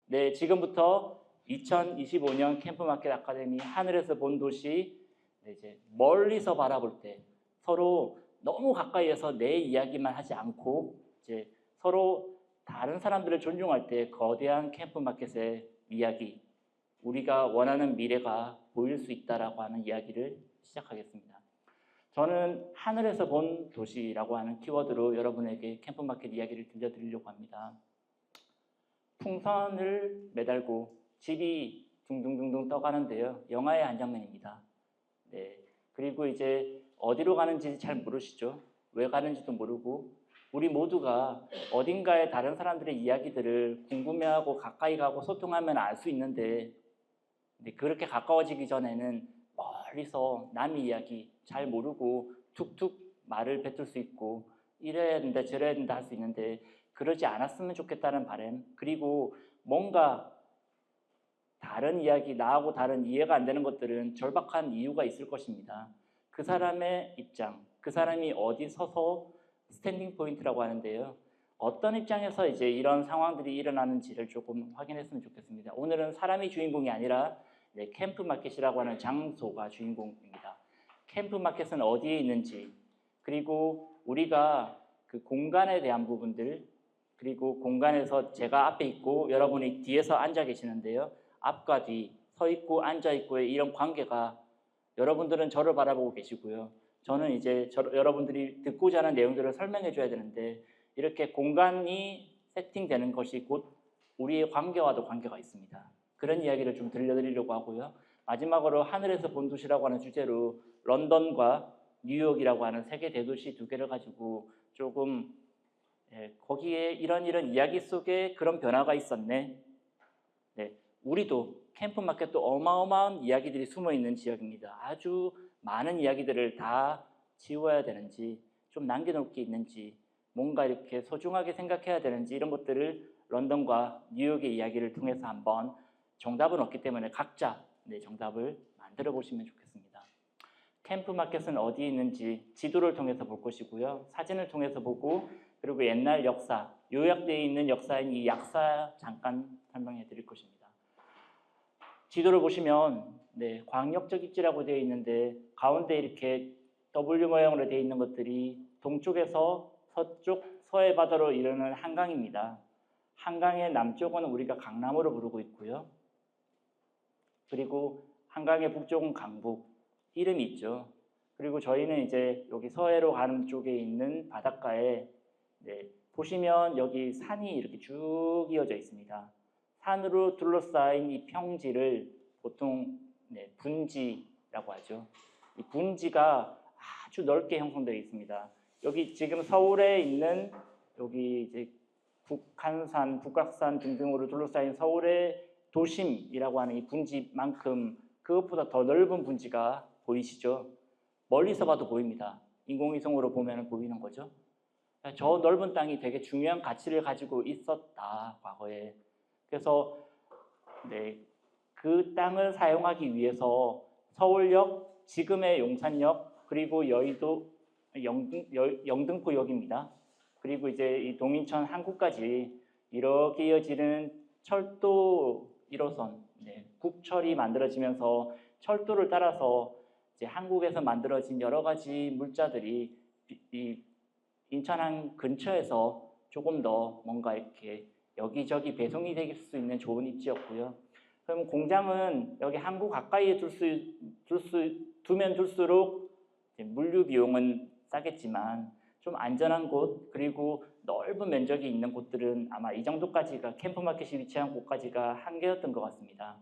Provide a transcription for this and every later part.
네, 지금부터 2025년 캠프마켓 아카데미 하늘에서 본 도시, 네, 이제 멀리서 바라볼 때 서로 너무 가까이에서 내 이야기만 하지 않고 이제 서로 다른 사람들을 존중할 때 거대한 캠프마켓의 이야기, 우리가 원하는 미래가 보일 수 있다라고 하는 이야기를 시작하겠습니다. 저는 하늘에서 본 도시라고 하는 키워드로 여러분에게 캠프마켓 이야기를 들려드리려고 합니다. 풍선을 매달고 집이 둥둥둥둥 떠가는데요. 영화의 한 장면입니다. 네. 그리고 이제 어디로 가는지 잘 모르시죠? 왜 가는지도 모르고 우리 모두가 어딘가에 다른 사람들의 이야기들을 궁금해하고 가까이 가고 소통하면 알 수 있는데 그렇게 가까워지기 전에는 멀리서 남의 이야기 잘 모르고 툭툭 말을 뱉을 수 있고 이래야 된다 저래야 된다 할 수 있는데 그러지 않았으면 좋겠다는 바람, 그리고 뭔가 다른 이야기, 나하고 다른 이해가 안 되는 것들은 절박한 이유가 있을 것입니다. 그 사람의 입장, 그 사람이 어디 서서 스탠딩 포인트라고 하는데요. 어떤 입장에서 이제 이런 상황들이 일어나는지를 조금 확인했으면 좋겠습니다. 오늘은 사람이 주인공이 아니라 캠프 마켓이라고 하는 장소가 주인공입니다. 캠프 마켓은 어디에 있는지, 그리고 우리가 그 공간에 대한 부분들, 그리고 공간에서 제가 앞에 있고 여러분이 뒤에서 앉아 계시는데요. 앞과 뒤, 서 있고 앉아 있고의 이런 관계가, 여러분들은 저를 바라보고 계시고요. 저는 이제 여러분들이 듣고자 하는 내용들을 설명해 줘야 되는데 이렇게 공간이 세팅되는 것이 곧 우리의 관계와도 관계가 있습니다. 그런 이야기를 좀 들려드리려고 하고요. 마지막으로 하늘에서 본 도시라고 하는 주제로 런던과 뉴욕이라고 하는 세계 대도시 두 개를 가지고 조금 거기에 이런 이야기 속에 그런 변화가 있었네. 네, 우리도 캠프마켓도 어마어마한 이야기들이 숨어있는 지역입니다. 아주 많은 이야기들을 다 지워야 되는지 좀 남겨놓을 게 있는지 뭔가 이렇게 소중하게 생각해야 되는지 이런 것들을 런던과 뉴욕의 이야기를 통해서 한번 정답은 없기 때문에 각자 정답을 만들어 보시면 좋겠습니다. 캠프마켓은 어디에 있는지 지도를 통해서 볼 것이고요. 사진을 통해서 보고 그리고 옛날 역사, 요약되어 있는 역사인 이 약사 잠깐 설명해 드릴 것입니다. 지도를 보시면 광역적 입지라고 되어 있는데 가운데 이렇게 W 모양으로 되어 있는 것들이 동쪽에서 서쪽 서해 바다로 이르는 한강입니다. 한강의 남쪽은 우리가 강남으로 부르고 있고요. 그리고 한강의 북쪽은 강북, 이름이 있죠. 그리고 저희는 이제 여기 서해로 가는 쪽에 있는 바닷가에 보시면 여기 산이 이렇게 쭉 이어져 있습니다. 산으로 둘러싸인 이 평지를 보통 분지라고 하죠. 이 분지가 아주 넓게 형성되어 있습니다. 여기 지금 서울에 있는 여기 이제 북한산, 북악산 등등으로 둘러싸인 서울의 도심이라고 하는 이 분지만큼 그것보다 더 넓은 분지가 보이시죠? 멀리서 봐도 보입니다. 인공위성으로 보면 보이는 거죠. 저 넓은 땅이 되게 중요한 가치를 가지고 있었다, 과거에. 그래서 그 땅을 사용하기 위해서 서울역, 지금의 용산역, 그리고 여의도 영등포역입니다. 그리고 이제 이 동인천 항구까지 이렇게 이어지는 철도 1호선, 국철이 만들어지면서 철도를 따라서 이제 한국에서 만들어진 여러 가지 물자들이 이 인천항 근처에서 조금 더 뭔가 이렇게 여기저기 배송이 될 수 있는 좋은 입지였고요. 그럼 공장은 여기 항구 가까이에 두면 둘수록 물류 비용은 싸겠지만 좀 안전한 곳, 그리고 넓은 면적이 있는 곳들은 아마 이 정도까지가 캠프마켓이 위치한 곳까지가 한계였던 것 같습니다.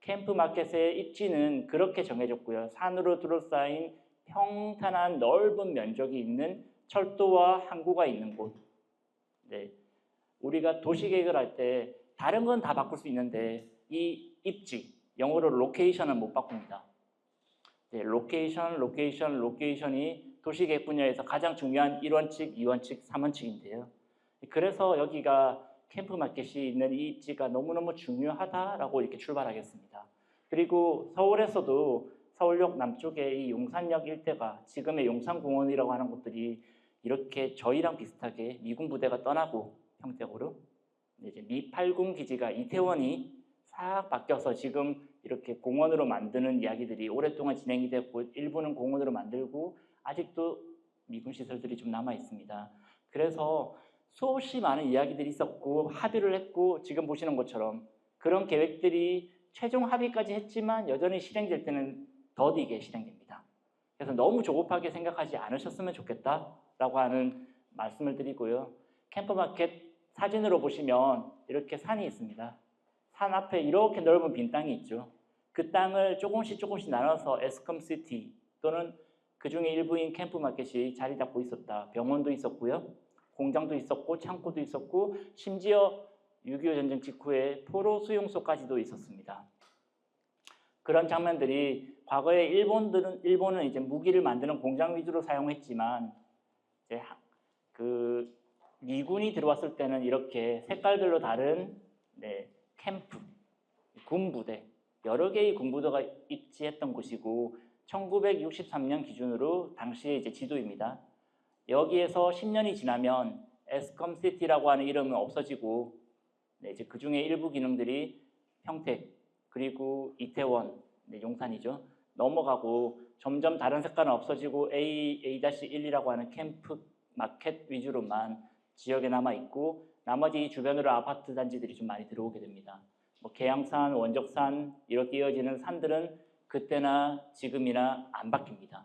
캠프마켓의 입지는 그렇게 정해졌고요. 산으로 둘러싸인 평탄한 넓은 면적이 있는 철도와 항구가 있는 곳. 우리가 도시계획을 할 때 다른 건 다 바꿀 수 있는데 이 입지, 영어로 로케이션은 못 바꿉니다. 로케이션이 도시계획 분야에서 가장 중요한 1원칙, 2원칙, 3원칙인데요. 그래서 여기가 캠프마켓이 있는 이 입지가 너무너무 중요하다라고 이렇게 출발하겠습니다. 그리고 서울에서도 서울역 남쪽에 이 용산역 일대가 지금의 용산공원이라고 하는 곳들이 이렇게 저희랑 비슷하게 미군 부대가 떠나고 평택으로 이제 미 8군 기지가 이태원이 싹 바뀌어서 지금 이렇게 공원으로 만드는 이야기들이 오랫동안 진행이 됐고 일부는 공원으로 만들고 아직도 미군 시설들이 좀 남아 있습니다. 그래서 수없이 많은 이야기들이 있었고 합의를 했고 지금 보시는 것처럼 그런 계획들이 최종 합의까지 했지만 여전히 실행될 때는 더디게 실행됩니다. 그래서 너무 조급하게 생각하지 않으셨으면 좋겠다라고 하는 말씀을 드리고요. 캠프마켓 사진으로 보시면 이렇게 산이 있습니다. 산 앞에 이렇게 넓은 빈 땅이 있죠. 그 땅을 조금씩 나눠서 에스컴시티 또는 그 중에 일부인 캠프마켓이 자리 잡고 있었다. 병원도 있었고요. 공장도 있었고 창고도 있었고 심지어 6.25 전쟁 직후에 포로 수용소까지도 있었습니다. 그런 장면들이 과거에 일본은 이제 무기를 만드는 공장 위주로 사용했지만 이제 그 미군이 들어왔을 때는 이렇게 색깔별로 다른 캠프, 군부대 여러 개의 군부대가 입지했던 곳이고 1963년 기준으로 당시의 이제 지도입니다. 여기에서 10년이 지나면 에스컴시티라고 하는 이름은 없어지고 이제 그 중에 일부 기능들이 평택 그리고 이태원, 용산이죠. 넘어가고 점점 다른 색깔은 없어지고 A-1이라고 하는 캠프 마켓 위주로만 지역에 남아 있고 나머지 주변으로 아파트 단지들이 좀 많이 들어오게 됩니다. 뭐 계양산, 원적산 이렇게 이어지는 산들은 그때나 지금이나 안 바뀝니다.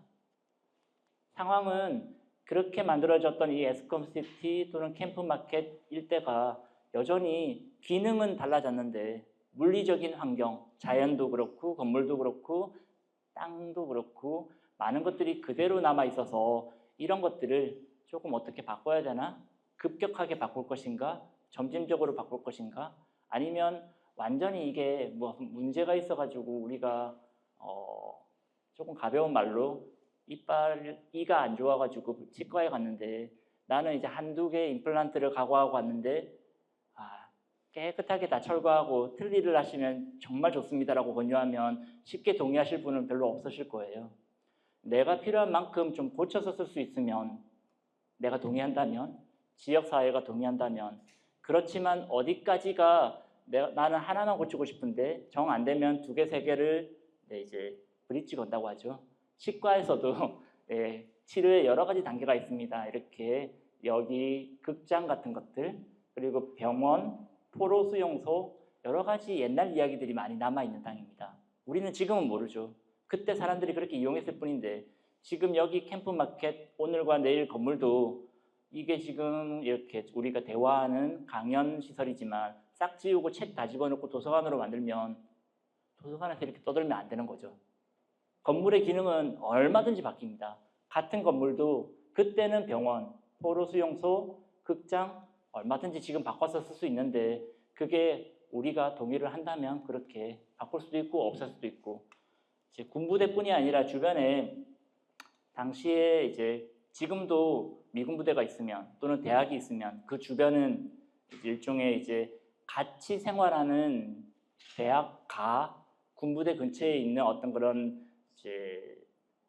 상황은 그렇게 만들어졌던 이 에스컴시티 또는 캠프마켓 일대가 여전히 기능은 달라졌는데 물리적인 환경, 자연도 그렇고 건물도 그렇고 땅도 그렇고 많은 것들이 그대로 남아 있어서 이런 것들을 조금 어떻게 바꿔야 되나? 급격하게 바꿀 것인가? 점진적으로 바꿀 것인가? 아니면 완전히 이게 뭐 문제가 있어가지고 우리가 조금 가벼운 말로 이가 안 좋아가지고 치과에 갔는데 나는 이제 한두 개 임플란트를 각오하고 갔는데 깨끗하게 다 철거하고 틀니를 하시면 정말 좋습니다라고 권유하면 쉽게 동의하실 분은 별로 없으실 거예요. 내가 필요한 만큼 좀 고쳐서 쓸 수 있으면 내가 동의한다면 지역사회가 동의한다면 그렇지만 어디까지가 나는 하나만 고치고 싶은데 정 안 되면 두 개, 세 개를 이제 브릿지 건다고 하죠. 치과에서도 치료에 여러 가지 단계가 있습니다. 이렇게 여기 극장 같은 것들 그리고 병원, 포로 수용소 여러 가지 옛날 이야기들이 많이 남아있는 땅입니다. 우리는 지금은 모르죠. 그때 사람들이 그렇게 이용했을 뿐인데 지금 여기 캠프마켓 오늘과 내일 건물도 이게 지금 이렇게 우리가 대화하는 강연 시설이지만 싹 지우고 책 다 집어넣고 도서관으로 만들면 도서관에서 이렇게 떠들면 안 되는 거죠. 건물의 기능은 얼마든지 바뀝니다. 같은 건물도 그때는 병원, 포로 수용소, 극장 얼마든지 지금 바꿔서 쓸 수 있는데 그게 우리가 동의를 한다면 그렇게 바꿀 수도 있고 없앨 수도 있고 이제 군부대뿐이 아니라 주변에 당시에 이제 지금도 미군 부대가 있으면 또는 대학이 있으면 그 주변은 일종의 이제 같이 생활하는 대학가 군부대 근처에 있는 어떤 그런 이제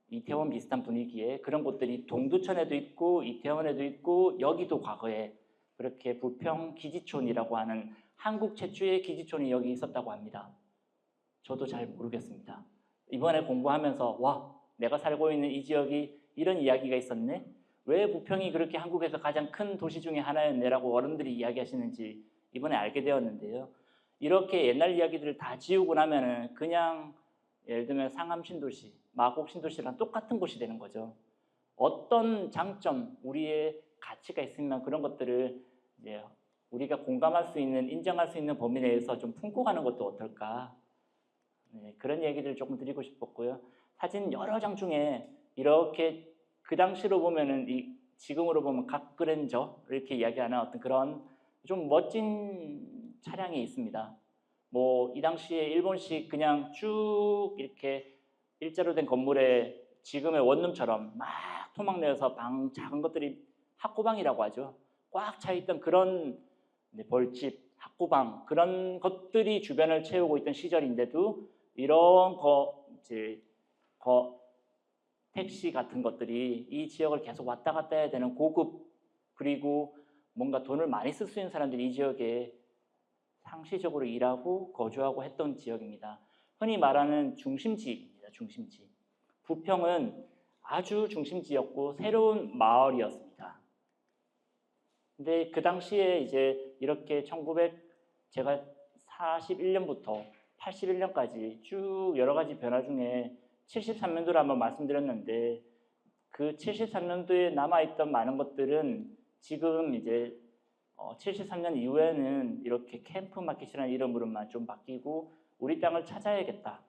이태원 비슷한 분위기의 그런 곳들이 동두천에도 있고 이태원에도 있고 여기도 과거에 그렇게 부평 기지촌이라고 하는 한국 최초의 기지촌이 여기 있었다고 합니다. 저도 잘 모르겠습니다. 이번에 공부하면서 와 내가 살고 있는 이 지역이 이런 이야기가 있었네? 왜 부평이 그렇게 한국에서 가장 큰 도시 중에 하나였네라고 어른들이 이야기하시는지 이번에 알게 되었는데요. 이렇게 옛날 이야기들을 다 지우고 나면은 그냥 예를 들면 상암 신도시, 마곡 신도시랑 똑같은 곳이 되는 거죠. 어떤 장점, 우리의 가치가 있으면 그런 것들을 이제 우리가 공감할 수 있는, 인정할 수 있는 범위 내에서 좀 품고 가는 것도 어떨까? 그런 얘기를 조금 드리고 싶었고요. 사진 여러 장 중에 이렇게 그 당시로 보면은 지금으로 보면 각그랜저 이렇게 이야기하는 어떤 그런 좀 멋진 차량이 있습니다. 뭐 이 당시에 일본식 그냥 쭉 이렇게 일자로 된 건물에 지금의 원룸처럼 막 토막 내어서 방 작은 것들이 학고방이라고 하죠. 꽉 차 있던 그런 벌집, 학고방 그런 것들이 주변을 채우고 있던 시절인데도 이런 택시 같은 것들이 이 지역을 계속 왔다 갔다 해야 되는 고급 그리고 뭔가 돈을 많이 쓸 수 있는 사람들이 이 지역에 상시적으로 일하고 거주하고 했던 지역입니다. 흔히 말하는 중심지입니다. 중심지. 부평은 아주 중심지였고 새로운 마을이었습니다. 근데 그 당시에 이제 이렇게 제가 41년부터 81년까지 쭉 여러 가지 변화 중에 73년도를 한번 말씀드렸는데 그 73년도에 남아있던 많은 것들은 지금 이제 73년 이후에는 이렇게 캠프마켓이라는 이름으로만 좀 바뀌고 우리 땅을 찾아야겠다.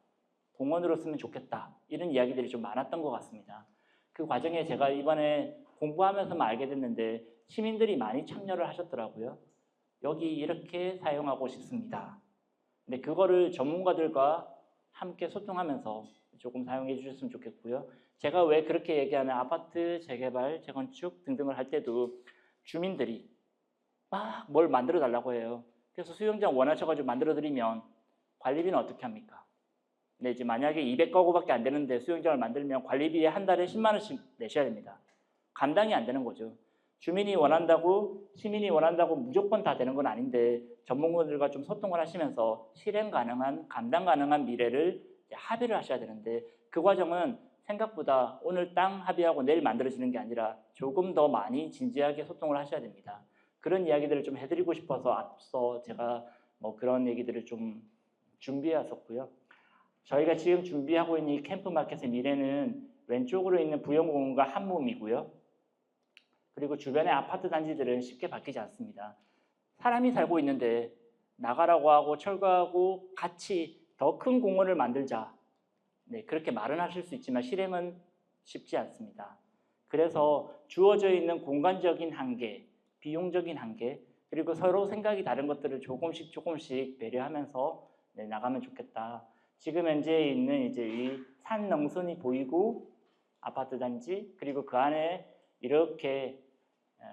공원으로 쓰면 좋겠다. 이런 이야기들이 좀 많았던 것 같습니다. 그 과정에 제가 이번에 공부하면서만 알게 됐는데 시민들이 많이 참여를 하셨더라고요. 여기 이렇게 사용하고 싶습니다. 근데 그거를 전문가들과 함께 소통하면서 조금 사용해 주셨으면 좋겠고요. 제가 왜 그렇게 얘기하는 아파트 재개발, 재건축 등등을 할 때도 주민들이 막 뭘 만들어 달라고 해요. 그래서 수영장 원하셔가지고 만들어 드리면 관리비는 어떻게 합니까? 근데 이제 만약에 200가구밖에 안 되는데 수영장을 만들면 관리비에 한 달에 10만 원씩 내셔야 됩니다. 감당이 안 되는 거죠. 주민이 원한다고, 시민이 원한다고 무조건 다 되는 건 아닌데 전문가들과 좀 소통을 하시면서 실행 가능한, 감당 가능한 미래를 합의를 하셔야 되는데 그 과정은 생각보다 오늘 땅 합의하고 내일 만들어지는 게 아니라 조금 더 많이 진지하게 소통을 하셔야 됩니다. 그런 이야기들을 좀 해드리고 싶어서 앞서 제가 뭐 그런 얘기들을 좀 준비해 왔었고요. 저희가 지금 준비하고 있는 이 캠프마켓의 미래는 왼쪽으로 있는 부영공원과 한 몸이고요. 그리고 주변의 아파트 단지들은 쉽게 바뀌지 않습니다. 사람이 살고 있는데 나가라고 하고 철거하고 같이 더 큰 공원을 만들자. 네, 그렇게 말은 하실 수 있지만 실행은 쉽지 않습니다. 그래서 주어져 있는 공간적인 한계, 비용적인 한계, 그리고 서로 생각이 다른 것들을 조금씩 배려하면서 나가면 좋겠다. 지금 현재 있는 이제 이 산 능선이 보이고 아파트 단지 그리고 그 안에 이렇게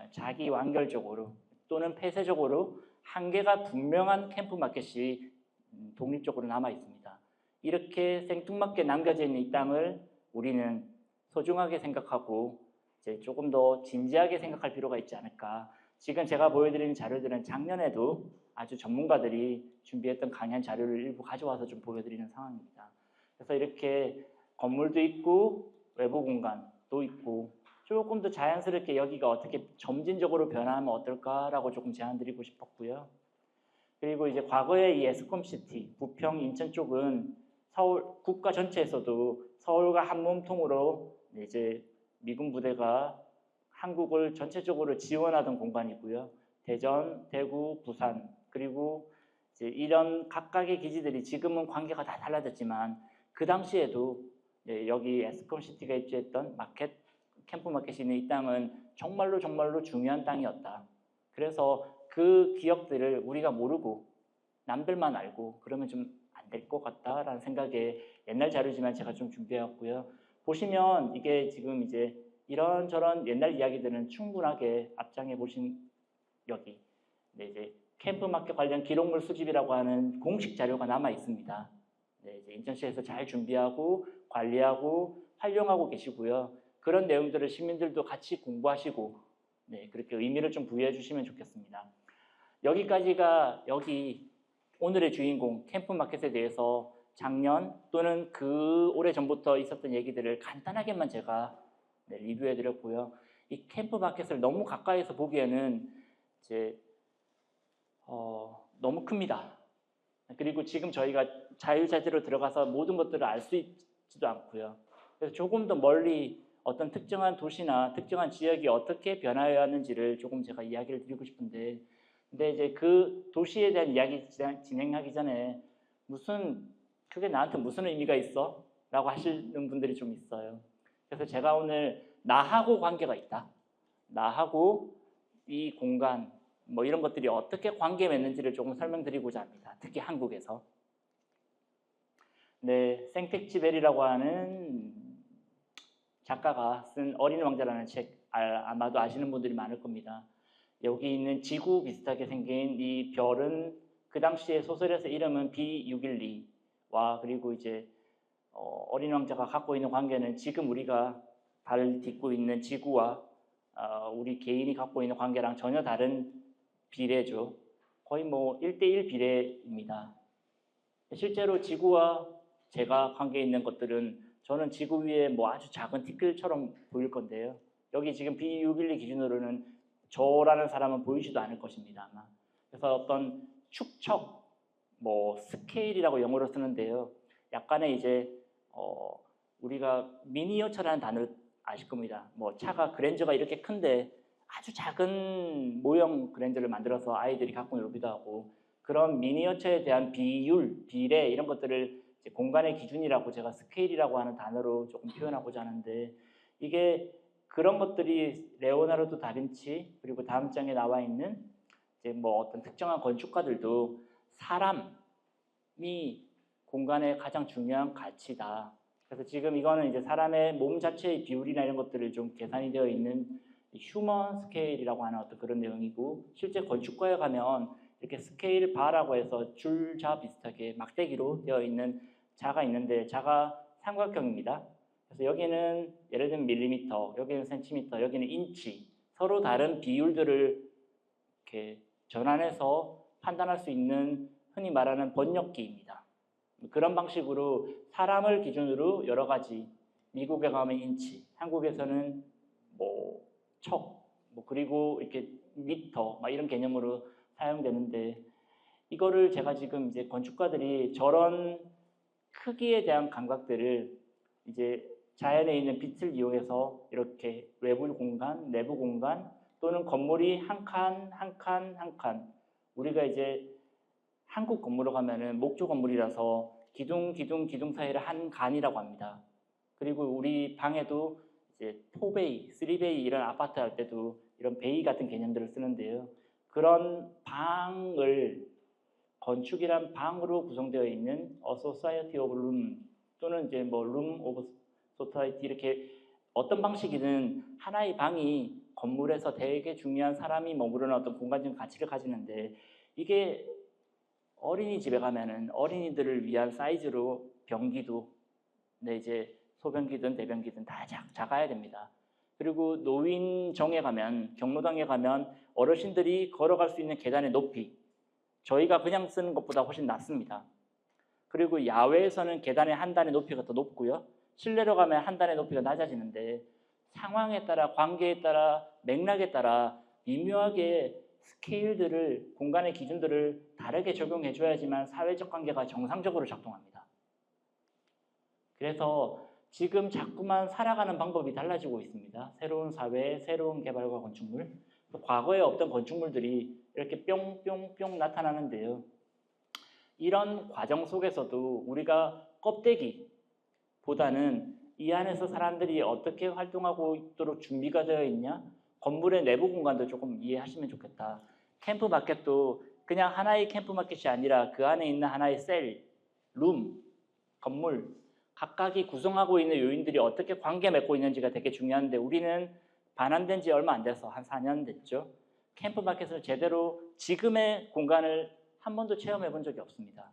자기 완결적으로 또는 폐쇄적으로 한계가 분명한 캠프마켓이 독립적으로 남아 있습니다. 이렇게 생뚱맞게 남겨져 있는 이 땅을 우리는 소중하게 생각하고 이제 조금 더 진지하게 생각할 필요가 있지 않을까. 지금 제가 보여드리는 자료들은 작년에도 아주 전문가들이 준비했던 강연 자료를 일부 가져와서 좀 보여드리는 상황입니다. 그래서 이렇게 건물도 있고 외부 공간도 있고 조금 더 자연스럽게 여기가 어떻게 점진적으로 변화하면 어떨까라고 조금 제안드리고 싶었고요. 그리고 이제 과거의 이 에스콤시티, 부평, 인천 쪽은 서울 국가 전체에서도 서울과 한 몸통으로 이제 미군 부대가 한국을 전체적으로 지원하던 공간이고요. 대전, 대구, 부산 그리고 이제 이런 각각의 기지들이 지금은 관계가 다 달라졌지만 그 당시에도 여기 에스콤시티가 입주했던 캠프마켓이 있는 이 땅은 정말로 중요한 땅이었다. 그래서 그 기억들을 우리가 모르고 남들만 알고 그러면 좀 안 될 것 같다라는 생각에 옛날 자료지만 제가 좀 준비해왔고요. 보시면 이게 지금 이제 이런저런 옛날 이야기들은 충분하게 앞장에 보신 여기 이제 캠프마켓 관련 기록물 수집이라고 하는 공식 자료가 남아 있습니다. 이제 인천시에서 잘 준비하고 관리하고 활용하고 계시고요. 그런 내용들을 시민들도 같이 공부하시고 그렇게 의미를 좀 부여해 주시면 좋겠습니다. 여기까지가 오늘의 주인공 캠프마켓에 대해서 작년 또는 그 오래전부터 있었던 얘기들을 간단하게만 제가 리뷰해 드렸고요. 이 캠프마켓을 너무 가까이서 보기에는 이제 너무 큽니다. 그리고 지금 저희가 자유자재로 들어가서 모든 것들을 알 수 있지도 않고요. 그래서 조금 더 멀리 어떤 특정한 도시나 특정한 지역이 어떻게 변화해 왔는지를 조금 제가 이야기를 드리고 싶은데 근데 이제 그 도시에 대한 이야기 진행하기 전에 그게 나한테 무슨 의미가 있어? 라고 하시는 분들이 좀 있어요. 그래서 제가 오늘 나하고 관계가 있다. 나하고 이 공간 뭐 이런 것들이 어떻게 관계 맺는지를 조금 설명드리고자 합니다. 특히 한국에서. 생텍쥐벨이라고 하는 작가가 쓴 어린 왕자라는 책 아마도 아시는 분들이 많을 겁니다. 여기 있는 지구 비슷하게 생긴 이 별은 그 당시에 소설에서 이름은 B612와 그리고 이제 어린 왕자가 갖고 있는 관계는 지금 우리가 발 딛고 있는 지구와 우리 개인이 갖고 있는 관계랑 전혀 다른 비례죠. 거의 뭐 1대1 비례입니다. 실제로 지구와 제가 관계 있는 것들은 저는 지구 위에 뭐 아주 작은 티끌처럼 보일 건데요. 여기 지금 B612 기준으로는 저라는 사람은 보이지도 않을 것입니다, 아마. 그래서 어떤 축척, 뭐 스케일이라고 영어로 쓰는데요. 약간의 이제 우리가 미니어처라는 단어를 아실 겁니다. 뭐 차가 그랜저가 이렇게 큰데 아주 작은 모형 그랜저를 만들어서 아이들이 갖고 놀기도 하고 그런 미니어처에 대한 비율, 비례 이런 것들을 이제 공간의 기준이라고 제가 스케일이라고 하는 단어로 조금 표현하고자 하는데 이게 그런 것들이 레오나르도 다빈치 그리고 다음 장에 나와 있는 이제 뭐 어떤 특정한 건축가들도 사람이 공간의 가장 중요한 가치다. 그래서 지금 이거는 이제 사람의 몸 자체의 비율이나 이런 것들을 좀 계산이 되어 있는 휴먼 스케일이라고 하는 어떤 그런 내용이고 실제 건축과에 가면 이렇게 스케일 바라고 해서 줄자 비슷하게 막대기로 되어 있는 자가 있는데 자가 삼각형입니다. 그래서 여기는 예를 들면 밀리미터, 여기는 센티미터, 여기는 인치 서로 다른 비율들을 이렇게 전환해서 판단할 수 있는 흔히 말하는 번역기입니다. 그런 방식으로 사람을 기준으로 여러 가지 미국에 가면 인치, 한국에서는 뭐 척, 뭐 그리고 이렇게 미터 막 이런 개념으로 사용되는데 이거를 제가 지금 이제 건축가들이 저런 크기에 대한 감각들을 이제 자연에 있는 빛을 이용해서 이렇게 외부 공간, 내부 공간 또는 건물이 한 칸, 한 칸, 한 칸 우리가 이제 한국 건물로 가면은 목조 건물이라서 기둥 사이를 한 간이라고 합니다. 그리고 우리 방에도 이제 4베이, 3베이 이런 아파트 할 때도 이런 베이 같은 개념들을 쓰는데요. 그런 방을 건축이란 방으로 구성되어 있는 A Society of Room 또는 이제 뭐 Room of Society 이렇게 어떤 방식이든 하나의 방이 건물에서 되게 중요한 사람이 머무르는 어떤 공간적 가치를 가지는데 이게 어린이집에 가면은 어린이들을 위한 사이즈로 변기도 네, 이제 소변기든 대변기든 다 작아야 됩니다. 그리고 노인정에 가면 경로당에 가면 어르신들이 걸어갈 수 있는 계단의 높이 저희가 그냥 쓰는 것보다 훨씬 낮습니다. 그리고 야외에서는 계단의 한 단의 높이가 더 높고요. 실내로 가면 한 단의 높이가 낮아지는데 상황에 따라 관계에 따라 맥락에 따라 미묘하게 스케일들을 공간의 기준들을 다르게 적용해 줘야지만 사회적 관계가 정상적으로 작동합니다. 그래서 지금 자꾸만 살아가는 방법이 달라지고 있습니다. 새로운 사회, 새로운 개발과 건축물. 과거에 없던 건축물들이 이렇게 뿅뿅뿅 나타나는데요. 이런 과정 속에서도 우리가 껍데기보다는 이 안에서 사람들이 어떻게 활동하고 있도록 준비가 되어 있냐? 건물의 내부 공간도 조금 이해하시면 좋겠다. 캠프 마켓도 그냥 하나의 캠프 마켓이 아니라 그 안에 있는 하나의 셀, 룸, 건물 각각이 구성하고 있는 요인들이 어떻게 관계 맺고 있는지가 되게 중요한데 우리는 반환된 지 얼마 안 돼서 한 4년 됐죠. 캠프 마켓을 제대로 지금의 공간을 한 번도 체험해 본 적이 없습니다.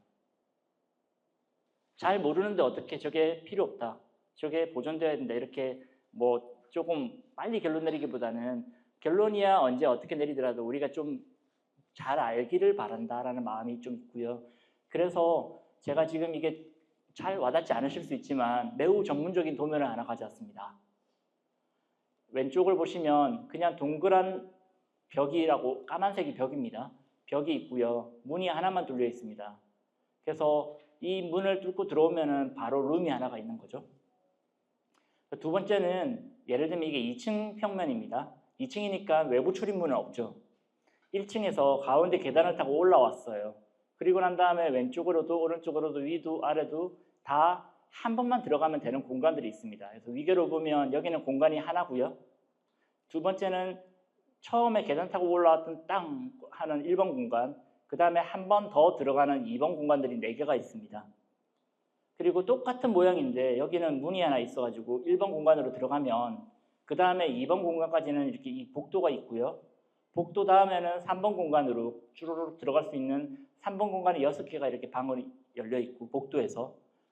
잘 모르는데 어떻게 저게 필요 없다. 저게 보존되어야 된다. 이렇게 뭐 조금 빨리 결론 내리기보다는 결론이야 언제 어떻게 내리더라도 우리가 좀 잘 알기를 바란다라는 마음이 좀 있고요. 그래서 제가 지금 이게 잘 와닿지 않으실 수 있지만 매우 전문적인 도면을 하나 가져왔습니다. 왼쪽을 보시면 그냥 동그란 벽이라고 까만색이 벽입니다. 벽이 있고요. 문이 하나만 뚫려 있습니다. 그래서 이 문을 뚫고 들어오면 바로 룸이 하나가 있는 거죠. 두 번째는 예를 들면 이게 2층 평면입니다. 2층이니까 외부 출입문은 없죠. 1층에서 가운데 계단을 타고 올라왔어요. 그리고 난 다음에 왼쪽으로도 오른쪽으로도 위도 아래도 다 한 번만 들어가면 되는 공간들이 있습니다. 그래서 위계로 보면 여기는 공간이 하나고요. 두 번째는 처음에 계단 타고 올라왔던 땅 하는 1번 공간, 그 다음에 한 번 더 들어가는 2번 공간들이 4개가 있습니다. 그리고 똑같은 모양인데 여기는 문이 하나 있어가지고 1번 공간으로 들어가면 그 다음에 2번 공간까지는 이렇게 이 복도가 있고요. 복도 다음에는 3번 공간으로 주르륵 들어갈 수 있는 3번 공간이 6개가 이렇게 방으로 열려 있고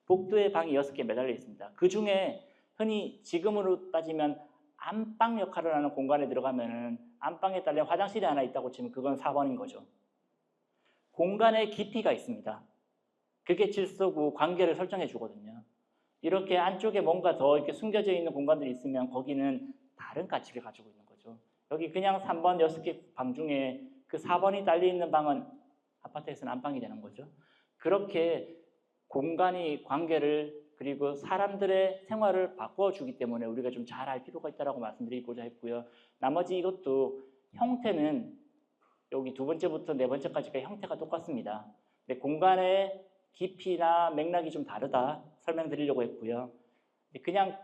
복도에 방이 6개 매달려 있습니다. 그 중에 흔히 지금으로 따지면 안방 역할을 하는 공간에 들어가면은 안방에 딸린 화장실이 하나 있다고 치면 그건 4번인 거죠. 공간의 깊이가 있습니다. 그게 질서고 관계를 설정해 주거든요. 이렇게 안쪽에 뭔가 더 이렇게 숨겨져 있는 공간들이 있으면 거기는 다른 가치를 가지고 있는 거죠. 여기 그냥 3번 6개 방 중에 그 4번이 딸려 있는 방은 아파트에서는 안방이 되는 거죠. 그렇게 공간이 관계를 그리고 사람들의 생활을 바꿔주기 때문에 우리가 좀 잘 알 필요가 있다고 말씀드리고자 했고요. 나머지 이것도 형태는 여기 두 번째부터 네 번째까지가 형태가 똑같습니다. 근데 공간의 깊이나 맥락이 좀 다르다 설명드리려고 했고요. 그냥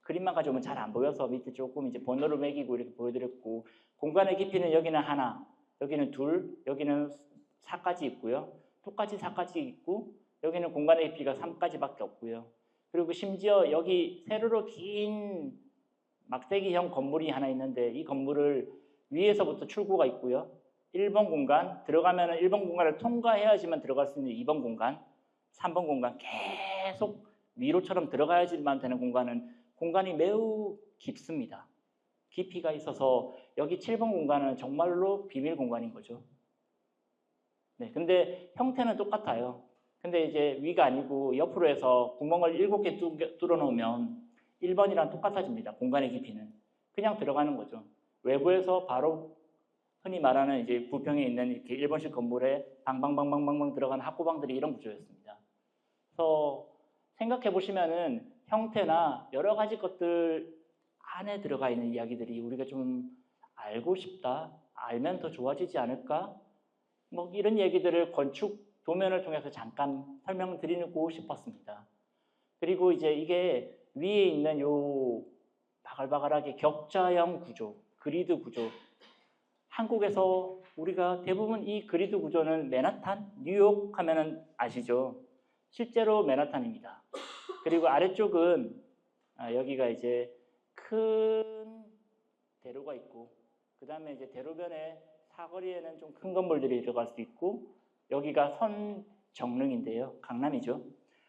그림만 가져오면 잘 안 보여서 밑에 조금 이제 번호를 매기고 이렇게 보여드렸고, 공간의 깊이는 여기는 하나, 여기는 둘, 여기는 4까지 있고요. 똑같이 4까지 있고 여기는 공간의 깊이가 3까지밖에 없고요. 그리고 심지어 여기 세로로 긴 막대기형 건물이 하나 있는데 이 건물을 위에서부터 출구가 있고요. 1번 공간, 들어가면 1번 공간을 통과해야지만 들어갈 수 있는 2번 공간, 3번 공간, 계속 위로처럼 들어가야지만 되는 공간이 매우 깊습니다. 깊이가 있어서 여기 7번 공간은 정말로 비밀 공간인 거죠. 네, 근데 형태는 똑같아요. 근데 이제 위가 아니고 옆으로 해서 구멍을 7개 뚫어 놓으면 1번이랑 똑같아집니다. 공간의 깊이는. 그냥 들어가는 거죠. 외부에서 바로 흔히 말하는 이제 부평에 있는 이렇게 일본식 건물에 방방방방방방 들어가는 학구방들이 이런 구조였습니다. 그래서 생각해 보시면은 형태나 여러 가지 것들 안에 들어가 있는 이야기들이 우리가 좀 알고 싶다, 알면 더 좋아지지 않을까? 뭐 이런 얘기들을 건축 도면을 통해서 잠깐 설명드리고 싶었습니다. 그리고 이제 이게 위에 있는 요 바글바글하게 격자형 구조, 그리드 구조. 한국에서 우리가 대부분 이 그리드 구조는 맨하탄, 뉴욕 하면은 아시죠? 실제로 맨하탄입니다. 그리고 아래쪽은 여기가 이제 큰 대로가 있고, 그 다음에 이제 대로변에 사거리에는 좀 큰 건물들이 들어갈 수 있고, 여기가 선정릉인데요. 강남이죠.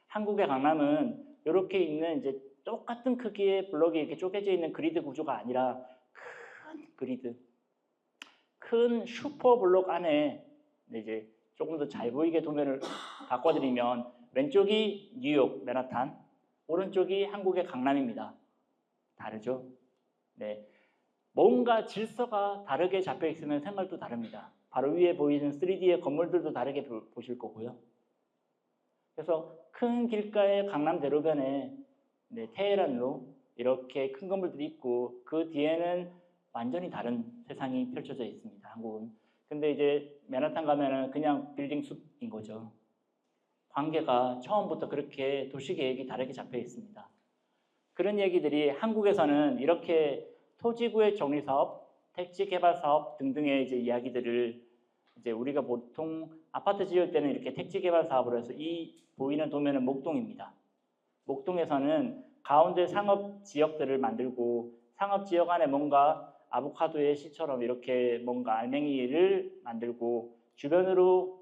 한국의 강남은 이렇게 있는 이제 똑같은 크기의 블록이 이렇게 쪼개져 있는 그리드 구조가 아니라 큰 그리드, 큰 슈퍼 블록 안에 이제 조금 더 잘 보이게 도면을 바꿔드리면 왼쪽이 뉴욕, 맨하탄, 오른쪽이 한국의 강남입니다. 다르죠? 네. 뭔가 질서가 다르게 잡혀 있으면 생활도 다릅니다. 바로 위에 보이는 3D의 건물들도 다르게 보실 거고요. 그래서 큰 길가의 강남 대로변에 테헤란로 이렇게 큰 건물들이 있고 그 뒤에는 완전히 다른 세상이 펼쳐져 있습니다. 한국은. 근데 이제 맨하탄 가면은 그냥 빌딩 숲인 거죠. 관계가 처음부터 그렇게 도시계획이 다르게 잡혀 있습니다. 그런 얘기들이 한국에서는 이렇게 토지구획 정리사업, 택지개발사업 등등의 이제 이야기들을 이제 우리가 보통 아파트 지을 때는 이렇게 택지개발사업으로 해서 이 보이는 도면은 목동입니다. 목동에서는 가운데 상업지역들을 만들고 상업지역 안에 뭔가 아보카도의 씨처럼 이렇게 뭔가 알맹이를 만들고 주변으로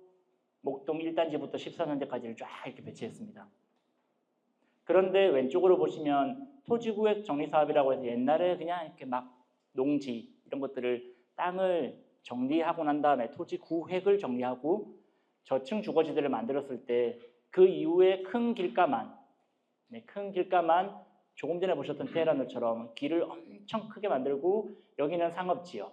목동 1단지부터 14단지까지를 쫙 이렇게 배치했습니다. 그런데 왼쪽으로 보시면 토지구획 정리사업이라고 해서 옛날에 그냥 이렇게 막 농지 이런 것들을 땅을 정리하고 난 다음에 토지구획을 정리하고 저층 주거지들을 만들었을 때 그 이후에 큰 길가만 조금 전에 보셨던 테헤란로처럼 길을 엄청 크게 만들고 여기는 상업지역,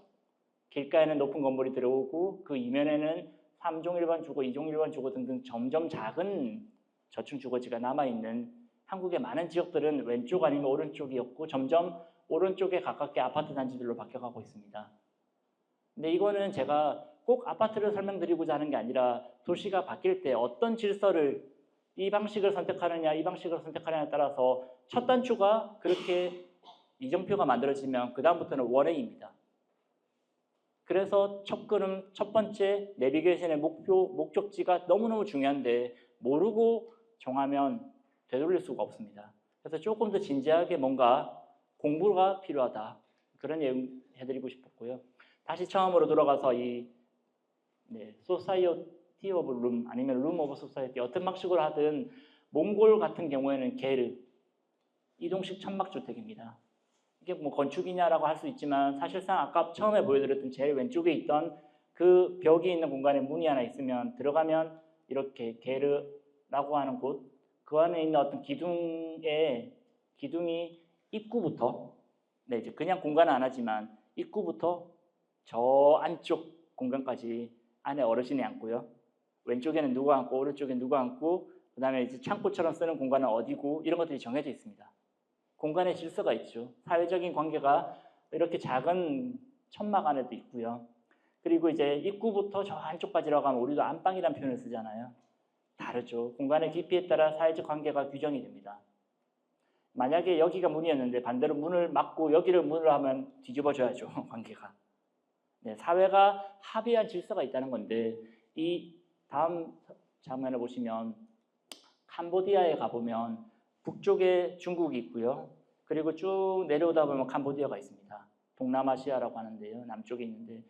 길가에는 높은 건물이 들어오고 그 이면에는 3종 1번 주거, 2종 1번 주거 등등 점점 작은 저층 주거지가 남아있는 한국의 많은 지역들은 왼쪽 아니면 오른쪽이었고 점점 오른쪽에 가깝게 아파트 단지들로 바뀌어가고 있습니다. 근데 이거는 제가 꼭 아파트를 설명드리고자 하는 게 아니라 도시가 바뀔 때 어떤 질서를 이 방식을 선택하느냐 이 방식을 선택하느냐에 따라서 첫 단추가 그렇게 이정표가 만들어지면 그 다음부터는 원웨이입니다. 그래서 첫 걸음, 첫 번째 내비게이션의 목적지가 너무너무 중요한데 모르고 정하면 되돌릴 수가 없습니다. 그래서 조금 더 진지하게 뭔가 공부가 필요하다. 그런 얘기 해드리고 싶었고요. 다시 처음으로 돌아가서 이 소사이어티 오브 룸 아니면 룸 오브 소사이어티 어떤 방식으로 하든 몽골 같은 경우에는 게르 이동식 천막주택입니다. 이게 뭐 건축이냐라고 할 수 있지만 사실상 아까 처음에 보여드렸던 제일 왼쪽에 있던 그 벽이 있는 공간에 문이 하나 있으면 들어가면 이렇게 게르라고 하는 곳, 그 안에 있는 어떤 기둥이 입구부터, 네, 이제 그냥 공간은 안 하지만 입구부터 저 안쪽 공간까지 안에 어르신이 앉고요. 왼쪽에는 누가 앉고 오른쪽에 누가 앉고 그다음에 이제 창고처럼 쓰는 공간은 어디고 이런 것들이 정해져 있습니다. 공간의 질서가 있죠. 사회적인 관계가 이렇게 작은 천막 안에도 있고요. 그리고 이제 입구부터 저 안쪽까지라고 하면 우리도 안방이라는 표현을 쓰잖아요. 다르죠. 공간의 깊이에 따라 사회적 관계가 규정이 됩니다. 만약에 여기가 문이었는데 반대로 문을 막고 여기를 문으로 하면 뒤집어져야죠. 관계가. 네, 사회가 합의한 질서가 있다는 건데 이 다음 장면을 보시면 캄보디아에 가보면 북쪽에 중국이 있고요. 그리고 쭉 내려오다 보면 캄보디아가 있습니다. 동남아시아라고 하는데요. 남쪽에 있는데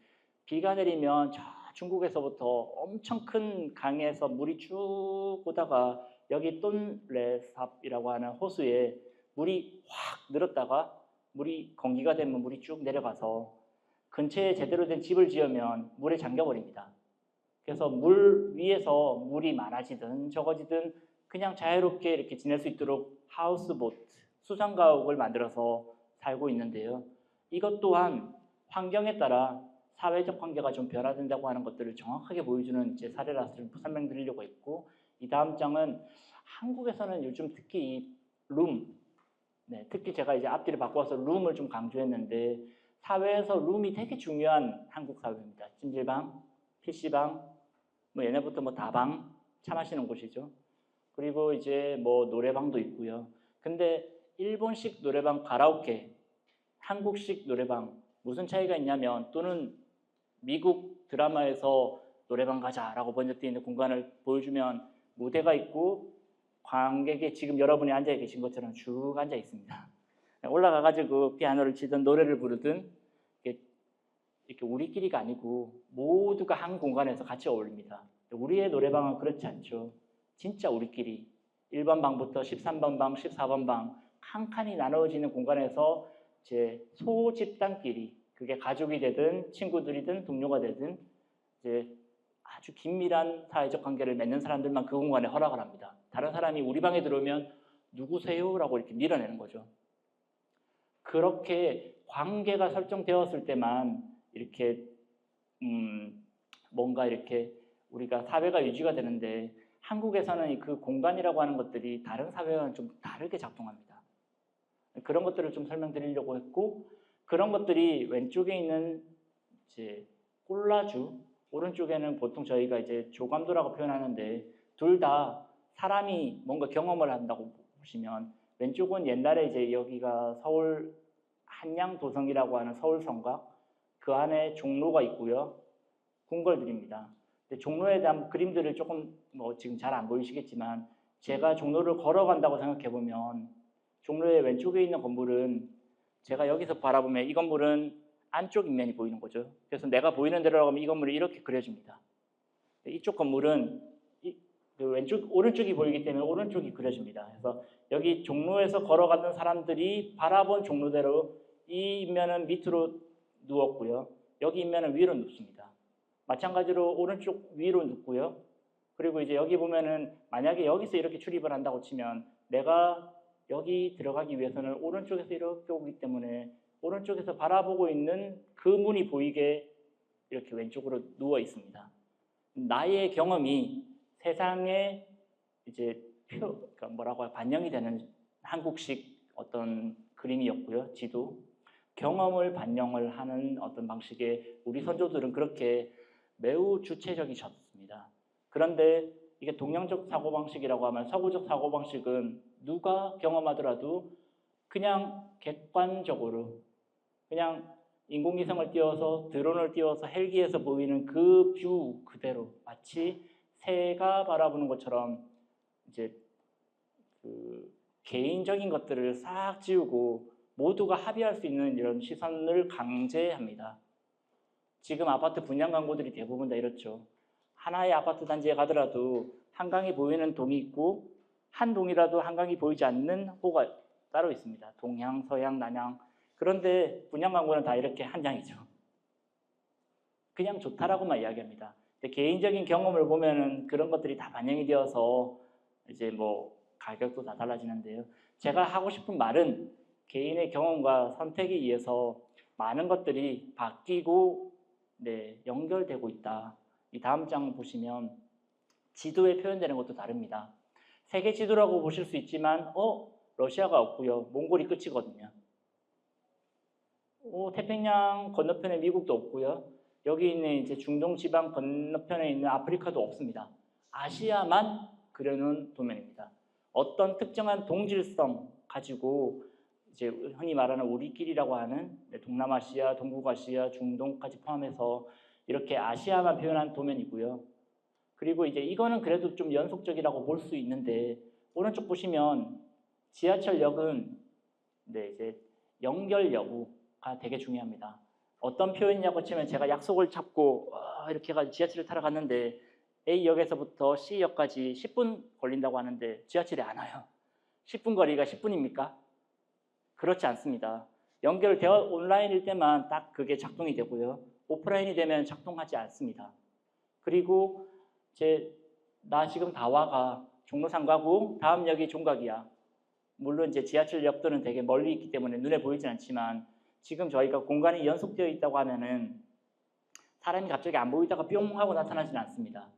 비가 내리면 저 중국에서부터 엄청 큰 강에서 물이 쭉 오다가 여기 똠레삽이라고 하는 호수에 물이 확 늘었다가 물이 건기가 되면 물이 쭉 내려가서 근처에 제대로 된 집을 지으면 물에 잠겨버립니다. 그래서 물 위에서 물이 많아지든 적어지든 그냥 자유롭게 이렇게 지낼 수 있도록 하우스보트, 수상가옥을 만들어서 살고 있는데요. 이것 또한 환경에 따라 사회적 관계가 좀 변화된다고 하는 것들을 정확하게 보여주는 제 사례라서 좀 설명드리려고 했고, 이 다음 장은 한국에서는 요즘 특히 이 룸, 네, 특히 제가 이제 앞뒤를 바꿔서 룸을 좀 강조했는데 사회에서 룸이 되게 중요한 한국 사회입니다. 찜질방, PC방, 뭐 얘네부터 뭐 다방, 차 마시는 곳이죠. 그리고 이제 뭐 노래방도 있고요. 근데 일본식 노래방 가라오케, 한국식 노래방 무슨 차이가 있냐면 또는 미국 드라마에서 노래방 가자라고 번역되어 있는 공간을 보여주면 무대가 있고 관객이 지금 여러분이 앉아 계신 것처럼 쭉 앉아 있습니다. 올라가가지고 피아노를 치든 노래를 부르든 이렇게 우리끼리가 아니고 모두가 한 공간에서 같이 어울립니다. 우리의 노래방은 그렇지 않죠. 진짜 우리끼리 1번 방부터 13번 방, 14번 방 칸칸이 나누어지는 공간에서 제 소집단끼리 그게 가족이 되든 친구들이든 동료가 되든 이제 아주 긴밀한 사회적 관계를 맺는 사람들만 그 공간에 허락을 합니다. 다른 사람이 우리 방에 들어오면 누구세요? 라고 이렇게 밀어내는 거죠. 그렇게 관계가 설정되었을 때만 이렇게 뭔가 이렇게 우리가 사회가 유지가 되는데 한국에서는 그 공간이라고 하는 것들이 다른 사회와는 좀 다르게 작동합니다. 그런 것들을 좀 설명드리려고 했고 그런 것들이 왼쪽에 있는 이제 꼴라주 오른쪽에는 보통 저희가 이제 조감도라고 표현하는데 둘 다 사람이 뭔가 경험을 한다고 보시면 왼쪽은 옛날에 이제 여기가 서울 한양도성이라고 하는 서울 성곽 그 안에 종로가 있고요. 궁궐들입니다. 근데 종로에 대한 그림들을 조금 뭐 지금 잘 안 보이시겠지만 제가 종로를 걸어간다고 생각해 보면 종로의 왼쪽에 있는 건물은 제가 여기서 바라보면 이 건물은 안쪽 인면이 보이는 거죠. 그래서 내가 보이는 데로 가면 이 건물이 이렇게 그려집니다. 이쪽 건물은 왼쪽, 오른쪽이 보이기 때문에 오른쪽이 그려집니다. 그래서 여기 종로에서 걸어가던 사람들이 바라본 종로대로 이 인면은 밑으로 누웠고요. 여기 인면은 위로 눕습니다. 마찬가지로 오른쪽 위로 눕고요. 그리고 이제 여기 보면은 만약에 여기서 이렇게 출입을 한다고 치면 내가 여기 들어가기 위해서는 오른쪽에서 이렇게 오기 때문에 오른쪽에서 바라보고 있는 그 문이 보이게 이렇게 왼쪽으로 누워 있습니다. 나의 경험이 세상에 이제 그러니까 뭐라고 해야 반영이 되는 한국식 어떤 그림이었고요. 지도. 경험을 반영을 하는 어떤 방식의 우리 선조들은 그렇게 매우 주체적이셨습니다. 그런데 이게 동양적 사고방식이라고 하면 서구적 사고방식은 누가 경험하더라도 그냥 객관적으로 그냥 인공위성을 띄워서 드론을 띄워서 헬기에서 보이는 그 뷰 그대로 마치 새가 바라보는 것처럼 이제 그 개인적인 것들을 싹 지우고 모두가 합의할 수 있는 이런 시선을 강제합니다. 지금 아파트 분양 광고들이 대부분 다 이렇죠. 하나의 아파트 단지에 가더라도 한강이 보이는 동이 있고 한 동이라도 한강이 보이지 않는 호가 따로 있습니다. 동향, 서향, 남향. 그런데 분양 광고는 다 이렇게 한 장이죠. 그냥 좋다라고만 이야기합니다. 근데 개인적인 경험을 보면은 그런 것들이 다 반영이 되어서 이제 뭐 가격도 다 달라지는데요. 제가 하고 싶은 말은 개인의 경험과 선택에 의해서 많은 것들이 바뀌고 네, 연결되고 있다. 이 다음 장 보시면 지도에 표현되는 것도 다릅니다. 세계 지도라고 보실 수 있지만 러시아가 없고요. 몽골이 끝이거든요. 태평양 건너편에 미국도 없고요. 여기 있는 이제 중동 지방 건너편에 있는 아프리카도 없습니다. 아시아만 그려놓은 도면입니다. 어떤 특정한 동질성 가지고 이제 흔히 말하는 우리끼리라고 하는 동남아시아, 동북아시아, 중동까지 포함해서 이렇게 아시아만 표현한 도면이고요. 그리고 이제 이거는 그래도 좀 연속적이라고 볼 수 있는데 오른쪽 보시면 지하철역은 네, 이제 연결 여부가 되게 중요합니다. 어떤 표현이냐고 치면 제가 약속을 잡고 이렇게 해가지고 지하철을 타러 갔는데 A역에서부터 C역까지 10분 걸린다고 하는데 지하철이 안 와요. 10분 거리가 10분입니까? 그렇지 않습니다. 연결되어 온라인일 때만 딱 그게 작동이 되고요. 오프라인이 되면 작동하지 않습니다. 그리고 나 지금 다와가 종로상 가고 다음 역이 종각이야. 물론 이제 지하철역들은 되게 멀리 있기 때문에 눈에 보이진 않지만 지금 저희가 공간이 연속되어 있다고 하면은 사람이 갑자기 안 보이다가 뿅 하고 나타나지는 않습니다.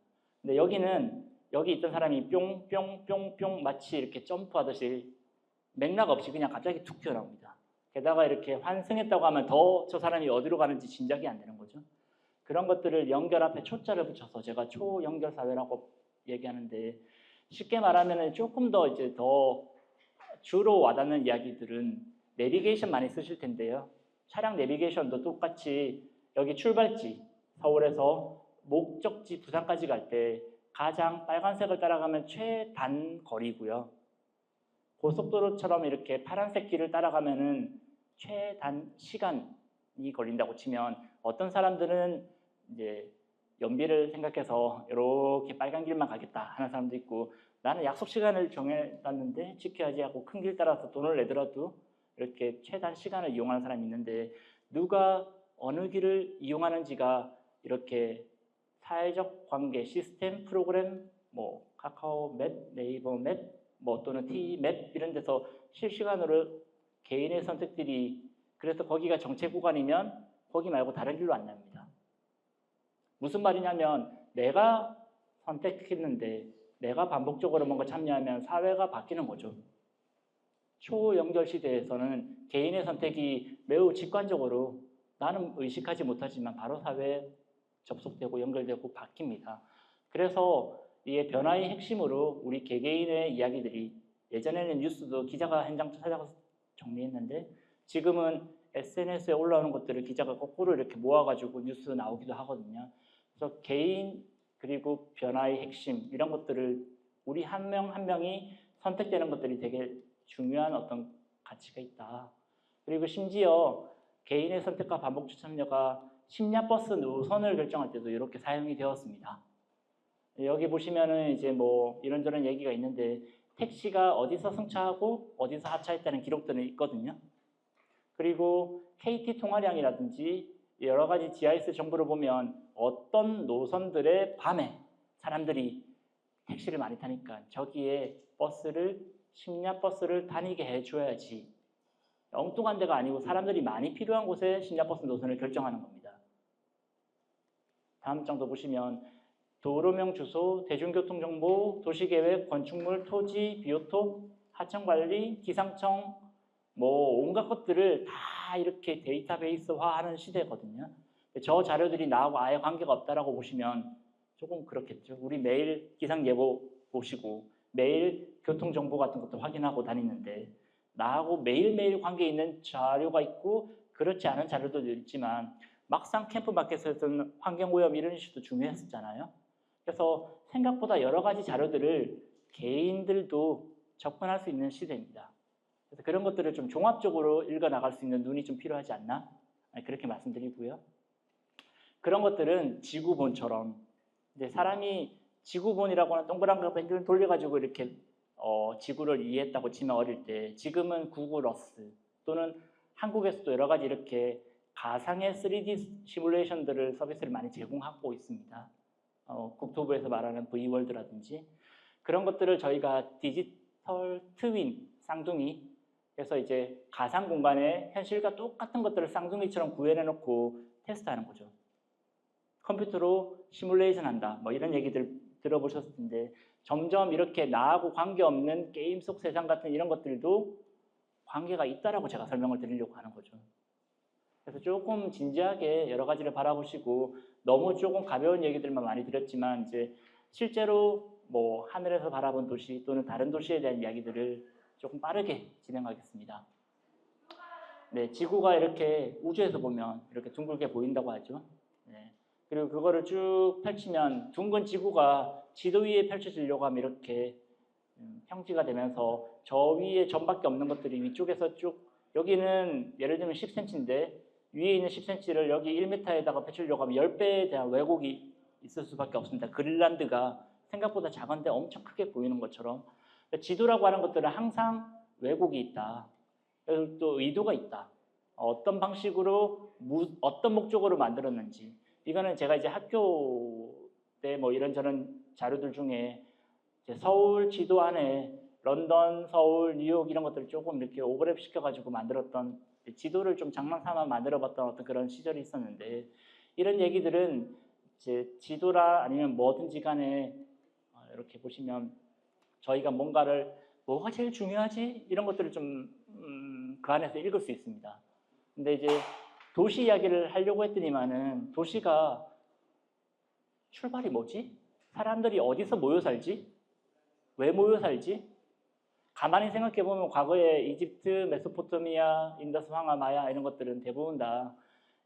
근데 여기는 여기 있던 사람이 뿅뿅뿅뿅 마치 이렇게 점프하듯이 맥락 없이 그냥 갑자기 툭 튀어나옵니다. 게다가 이렇게 환승했다고 하면 더 저 사람이 어디로 가는지 짐작이 안 되는 거죠. 그런 것들을 연결 앞에 초자를 붙여서 제가 초연결 사회라고 얘기하는데 쉽게 말하면 조금 더 이제 더 주로 와닿는 이야기들은 내비게이션 많이 쓰실 텐데요. 차량 내비게이션도 똑같이 여기 출발지 서울에서 목적지 부산까지 갈 때 가장 빨간색을 따라가면 최단 거리고요. 고속도로처럼 이렇게 파란색 길을 따라가면은 최단 시간이 걸린다고 치면 어떤 사람들은 이제 연비를 생각해서 이렇게 빨간 길만 가겠다 하는 사람도 있고 나는 약속 시간을 정해놨는데 지켜야지 하고 큰 길 따라서 돈을 내더라도 이렇게 최단 시간을 이용하는 사람이 있는데 누가 어느 길을 이용하는지가 이렇게 사회적 관계, 시스템, 프로그램, 뭐 카카오 맵, 네이버 맵, 뭐 또는 T맵 이런 데서 실시간으로 개인의 선택들이 그래서 거기가 정체 구간이면 거기 말고 다른 길로 안 납니다. 무슨 말이냐면 내가 선택했는데 내가 반복적으로 뭔가 참여하면 사회가 바뀌는 거죠. 초연결 시대에서는 개인의 선택이 매우 직관적으로 나는 의식하지 못하지만 바로 사회에 접속되고 연결되고 바뀝니다. 그래서 이게 변화의 핵심으로 우리 개개인의 이야기들이 예전에는 뉴스도 기자가 현장 찾아가서 정리했는데 지금은 SNS에 올라오는 것들을 기자가 거꾸로 이렇게 모아가지고 뉴스 나오기도 하거든요. 그래서 개인 그리고 변화의 핵심 이런 것들을 우리 한 명 한 명이 선택되는 것들이 되게 중요한 어떤 가치가 있다. 그리고 심지어 개인의 선택과 반복적 참여가 심야버스 노선을 결정할 때도 이렇게 사용이 되었습니다. 여기 보시면은 이제 뭐 이런저런 얘기가 있는데 택시가 어디서 승차하고 어디서 하차했다는 기록들은 있거든요. 그리고 KT 통화량이라든지 여러 가지 GIS 정보를 보면 어떤 노선들의 밤에 사람들이 택시를 많이 타니까 저기에 심야버스를 다니게 해줘야지. 엉뚱한 데가 아니고 사람들이 많이 필요한 곳에 심야버스 노선을 결정하는 겁니다. 다음 장도 보시면 도로명 주소, 대중교통정보, 도시계획, 건축물, 토지, 비오톱, 하청관리, 기상청 뭐 온갖 것들을 다 이렇게 데이터베이스화하는 시대거든요. 저 자료들이 나하고 아예 관계가 없다라고 보시면 조금 그렇겠죠. 우리 매일 기상예보 보시고 매일 교통정보 같은 것도 확인하고 다니는데 나하고 매일매일 관계 있는 자료가 있고 그렇지 않은 자료도 있지만 막상 캠프 마켓에서는 환경오염 이런 이슈도 중요했었잖아요. 그래서 생각보다 여러 가지 자료들을 개인들도 접근할 수 있는 시대입니다. 그래서 그런 것들을 좀 종합적으로 읽어나갈 수 있는 눈이 좀 필요하지 않나? 그렇게 말씀드리고요. 그런 것들은 지구본처럼 이제 사람이 지구본이라고 하는 동그란 거 밴드를 돌려가지고 이렇게 지구를 이해했다고 치면 어릴 때 지금은 구글 어스 또는 한국에서도 여러 가지 이렇게 가상의 3D 시뮬레이션들을 서비스를 많이 제공하고 있습니다. 국토부에서 말하는 V월드라든지 그런 것들을 저희가 디지털 트윈, 쌍둥이 그래서 이제 가상 공간에 현실과 똑같은 것들을 쌍둥이처럼 구현해놓고 테스트하는 거죠. 컴퓨터로 시뮬레이션 한다. 뭐 이런 얘기들 들어보셨을 텐데 점점 이렇게 나하고 관계없는 게임 속 세상 같은 이런 것들도 관계가 있다라고 제가 설명을 드리려고 하는 거죠. 그래서 조금 진지하게 여러 가지를 바라보시고 너무 조금 가벼운 얘기들만 많이 드렸지만 이제 실제로 뭐 하늘에서 바라본 도시 또는 다른 도시에 대한 이야기들을 조금 빠르게 진행하겠습니다. 네, 지구가 이렇게 우주에서 보면 이렇게 둥글게 보인다고 하죠. 네. 그리고 그거를 쭉 펼치면 둥근 지구가 지도 위에 펼쳐지려고 하면 이렇게 평지가 되면서 저 위에 점밖에 없는 것들이 위쪽에서 쭉 여기는 예를 들면 10cm인데 위에 있는 10cm를 여기 1m에다가 펼치려고 하면 10배에 대한 왜곡이 있을 수밖에 없습니다. 그린란드가 생각보다 작은데 엄청 크게 보이는 것처럼 지도라고 하는 것들은 항상 왜곡이 있다. 그리고 또 의도가 있다. 어떤 방식으로 어떤 목적으로 만들었는지 이거는 제가 이제 학교 때 뭐 이런저런 자료들 중에 이제 서울 지도 안에 런던, 서울, 뉴욕 이런 것들을 조금 이렇게 오버랩 시켜가지고 만들었던 지도를 좀 장난삼아 만들어봤던 어떤 그런 시절이 있었는데 이런 얘기들은 이제 지도라 아니면 뭐든지 간에 이렇게 보시면 저희가 뭔가를 뭐가 제일 중요하지? 이런 것들을 좀 그 안에서 읽을 수 있습니다. 근데 이제 도시 이야기를 하려고 했더니만은 도시가 출발이 뭐지? 사람들이 어디서 모여 살지? 왜 모여 살지? 가만히 생각해 보면 과거에 이집트, 메소포타미아, 인더스 황하, 마야 이런 것들은 대부분 다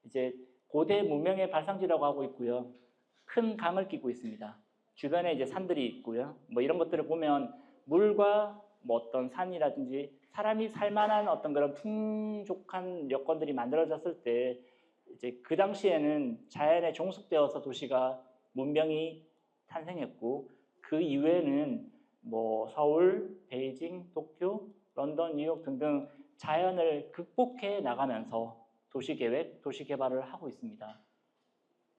이제 고대 문명의 발상지라고 하고 있고요. 큰 강을 끼고 있습니다. 주변에 이제 산들이 있고요. 뭐 이런 것들을 보면 물과 뭐 어떤 산이라든지 사람이 살만한 어떤 그런 풍족한 여건들이 만들어졌을 때 이제 그 당시에는 자연에 종속되어서 도시가 문명이 탄생했고 그 이후에는 뭐 서울, 베이징, 도쿄, 런던, 뉴욕 등등 자연을 극복해 나가면서 도시 계획, 도시 개발을 하고 있습니다.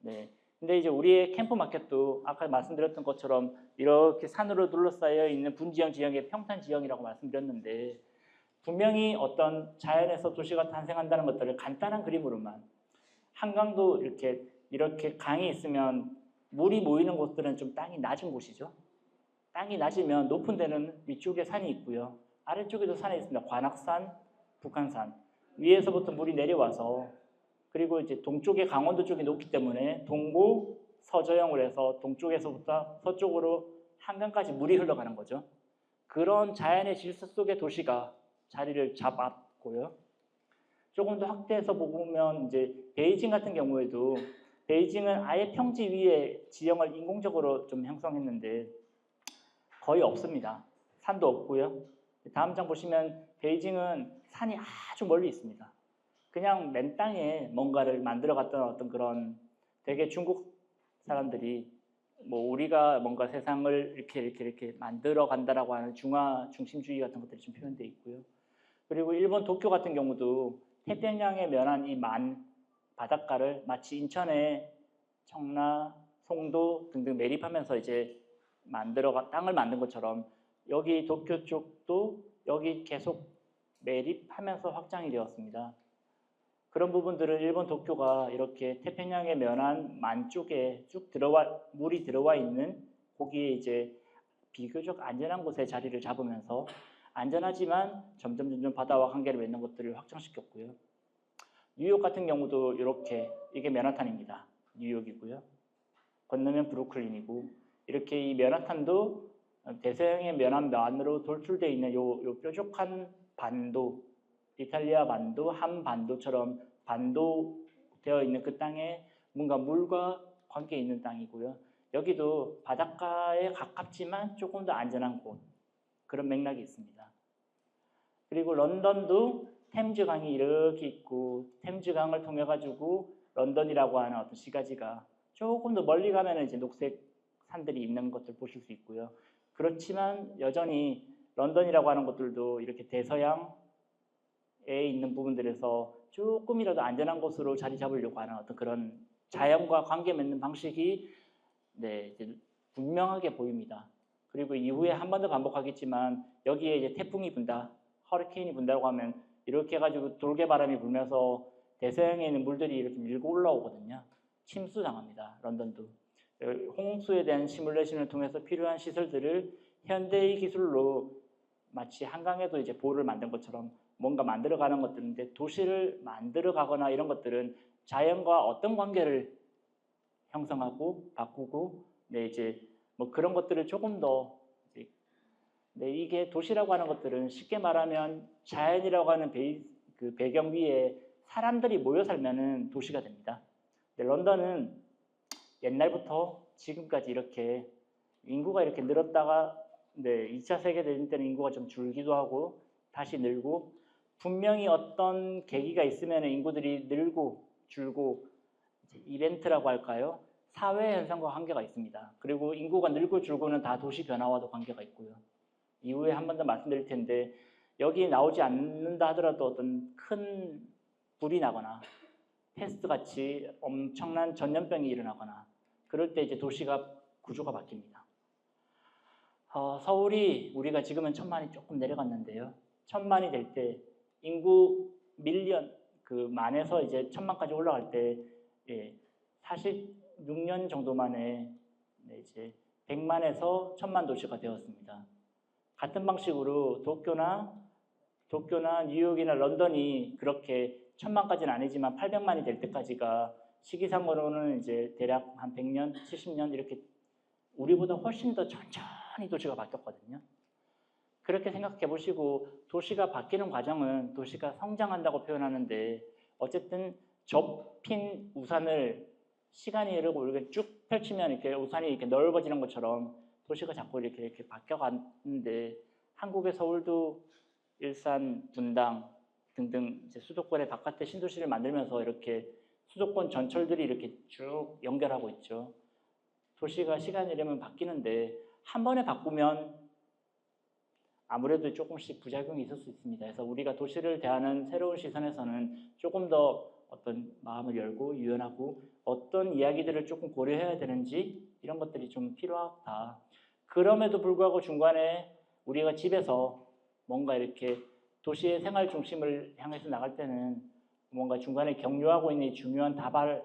네. 근데 이제 우리의 캠프 마켓도 아까 말씀드렸던 것처럼 이렇게 산으로 둘러싸여 있는 분지형 지형의 평탄 지형이라고 말씀드렸는데 분명히 어떤 자연에서 도시가 탄생한다는 것들을 간단한 그림으로만 한강도 이렇게 강이 있으면 물이 모이는 곳들은 좀 땅이 낮은 곳이죠. 땅이 낮으면 높은 데는 위쪽에 산이 있고요. 아래쪽에도 산이 있습니다. 관악산, 북한산. 위에서부터 물이 내려와서 그리고 이제 동쪽에 강원도 쪽이 높기 때문에 동고 서저형으로 해서 동쪽에서부터 서쪽으로 한강까지 물이 흘러가는 거죠. 그런 자연의 질서 속의 도시가 자리를 잡았고요. 조금 더 확대해서 보면 이제 베이징 같은 경우에도 베이징은 아예 평지 위에 지형을 인공적으로 좀 형성했는데 거의 없습니다. 산도 없고요. 다음 장 보시면 베이징은 산이 아주 멀리 있습니다. 그냥 맨 땅에 뭔가를 만들어 갔던 어떤 그런 되게 중국 사람들이 뭐 우리가 뭔가 세상을 이렇게 만들어 간다라고 하는 중화 중심주의 같은 것들이 좀 표현되어 있고요. 그리고 일본 도쿄 같은 경우도 태평양에 면한 이 만 바닷가를 마치 인천의 청라, 송도 등등 매립하면서 이제 땅을 만든 것처럼 여기 도쿄 쪽도 여기 계속 매립하면서 확장이 되었습니다. 그런 부분들은 일본 도쿄가 이렇게 태평양에 면한 만 쪽에 쭉 물이 들어와 있는 거기에 이제 비교적 안전한 곳에 자리를 잡으면서 안전하지만 점점 바다와 관계를 맺는 것들을 확장시켰고요. 뉴욕 같은 경우도 이렇게 이게 맨하탄입니다. 뉴욕이고요. 건너면 브루클린이고 이렇게 이 맨하탄도 대서양의 면한 만으로 돌출되어 있는 요 뾰족한 반도 이탈리아 반도, 한반도처럼 반도되어 있는 그 땅에 뭔가 물과 관계 있는 땅이고요. 여기도 바닷가에 가깝지만 조금 더 안전한 곳 그런 맥락이 있습니다. 그리고 런던도 템즈강이 이렇게 있고 템즈강을 통해 가지고 런던이라고 하는 어떤 시가지가 조금 더 멀리 가면 이제 녹색 산들이 있는 것들 보실 수 있고요. 그렇지만 여전히 런던이라고 하는 것들도 이렇게 대서양 에 있는 부분들에서 조금이라도 안전한 곳으로 자리 잡으려고 하는 어떤 그런 자연과 관계 맺는 방식이 네, 이제 분명하게 보입니다. 그리고 이후에 한 번 더 반복하겠지만 여기에 이제 태풍이 분다, 허리케인이 분다고 하면 이렇게 해가지고 돌개바람이 불면서 대서양에 있는 물들이 이렇게 밀고 올라오거든요. 침수당합니다. 런던도. 홍수에 대한 시뮬레이션을 통해서 필요한 시설들을 현대의 기술로 마치 한강에도 이제 보를 만든 것처럼 뭔가 만들어가는 것들인데 도시를 만들어가거나 이런 것들은 자연과 어떤 관계를 형성하고 바꾸고 네 이제 뭐 그런 것들을 조금 더 이제 네 이게 도시라고 하는 것들은 쉽게 말하면 자연이라고 하는 그 배경 위에 사람들이 모여 살면은 도시가 됩니다. 네, 런던은 옛날부터 지금까지 이렇게 인구가 이렇게 늘었다가 네, 2차 세계대전 때는 인구가 좀 줄기도 하고 다시 늘고 분명히 어떤 계기가 있으면 인구들이 늘고 줄고 이벤트라고 할까요? 사회 현상과 관계가 있습니다. 그리고 인구가 늘고 줄고는 다 도시 변화와도 관계가 있고요. 이후에 한 번 더 말씀드릴 텐데 여기 나오지 않는다 하더라도 어떤 큰 불이 나거나 패스트 같이 엄청난 전염병이 일어나거나 그럴 때 이제 도시가 구조가 바뀝니다. 서울이 우리가 지금은 1000만이 조금 내려갔는데요. 1000만이 될 때 인구 밀리언 그 만에서 이제 1000만까지 올라갈 때 예, 46년 정도 만에 네, 이제 100만에서 1000만 도시가 되었습니다. 같은 방식으로 도쿄나 뉴욕이나 런던이 그렇게 1000만까지는 아니지만 800만이 될 때까지가 시기상으로는 이제 대략 한 100년, 70년 이렇게 우리보다 훨씬 더 천천히 도시가 바뀌었거든요. 그렇게 생각해 보시고 도시가 바뀌는 과정은 도시가 성장한다고 표현하는데 어쨌든 접힌 우산을 시간이 흐르고 이렇게 쭉 펼치면 이렇게 우산이 이렇게 넓어지는 것처럼 도시가 자꾸 이렇게 바뀌어가는데 한국의 서울도 일산, 분당 등등 이제 수도권의 바깥에 신도시를 만들면서 이렇게 수도권 전철들이 이렇게 쭉 연결하고 있죠. 도시가 시간이 되면 바뀌는데 한 번에 바꾸면 아무래도 조금씩 부작용이 있을 수 있습니다. 그래서 우리가 도시를 대하는 새로운 시선에서는 조금 더 어떤 마음을 열고 유연하고 어떤 이야기들을 조금 고려해야 되는지 이런 것들이 좀 필요하다. 그럼에도 불구하고 중간에 우리가 집에서 뭔가 이렇게 도시의 생활 중심을 향해서 나갈 때는 뭔가 중간에 경유하고 있는 중요한 다발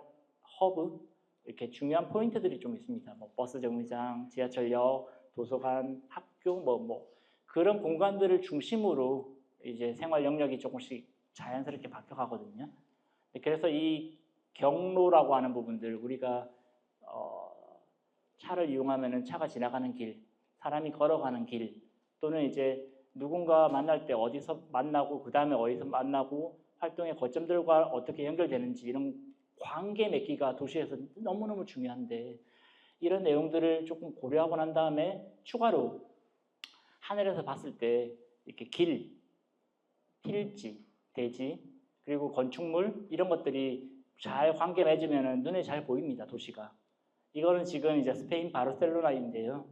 허브 이렇게 중요한 포인트들이 좀 있습니다. 뭐 버스 정류장, 지하철역, 도서관, 학교 뭐 그런 공간들을 중심으로 이제 생활 영역이 조금씩 자연스럽게 바뀌어가거든요. 그래서 이 경로라고 하는 부분들 우리가 차를 이용하면은 차가 지나가는 길, 사람이 걸어가는 길 또는 이제 누군가 만날 때 어디서 만나고 그 다음에 어디서 만나고 활동의 거점들과 어떻게 연결되는지 이런 관계 맺기가 도시에서 너무너무 중요한데 이런 내용들을 조금 고려하고 난 다음에 추가로 하늘에서 봤을 때 이렇게 길, 필지, 대지 그리고 건축물 이런 것들이 잘 관계 맺으면 눈에 잘 보입니다. 도시가. 이거는 지금 이제 스페인 바르셀로나인데요.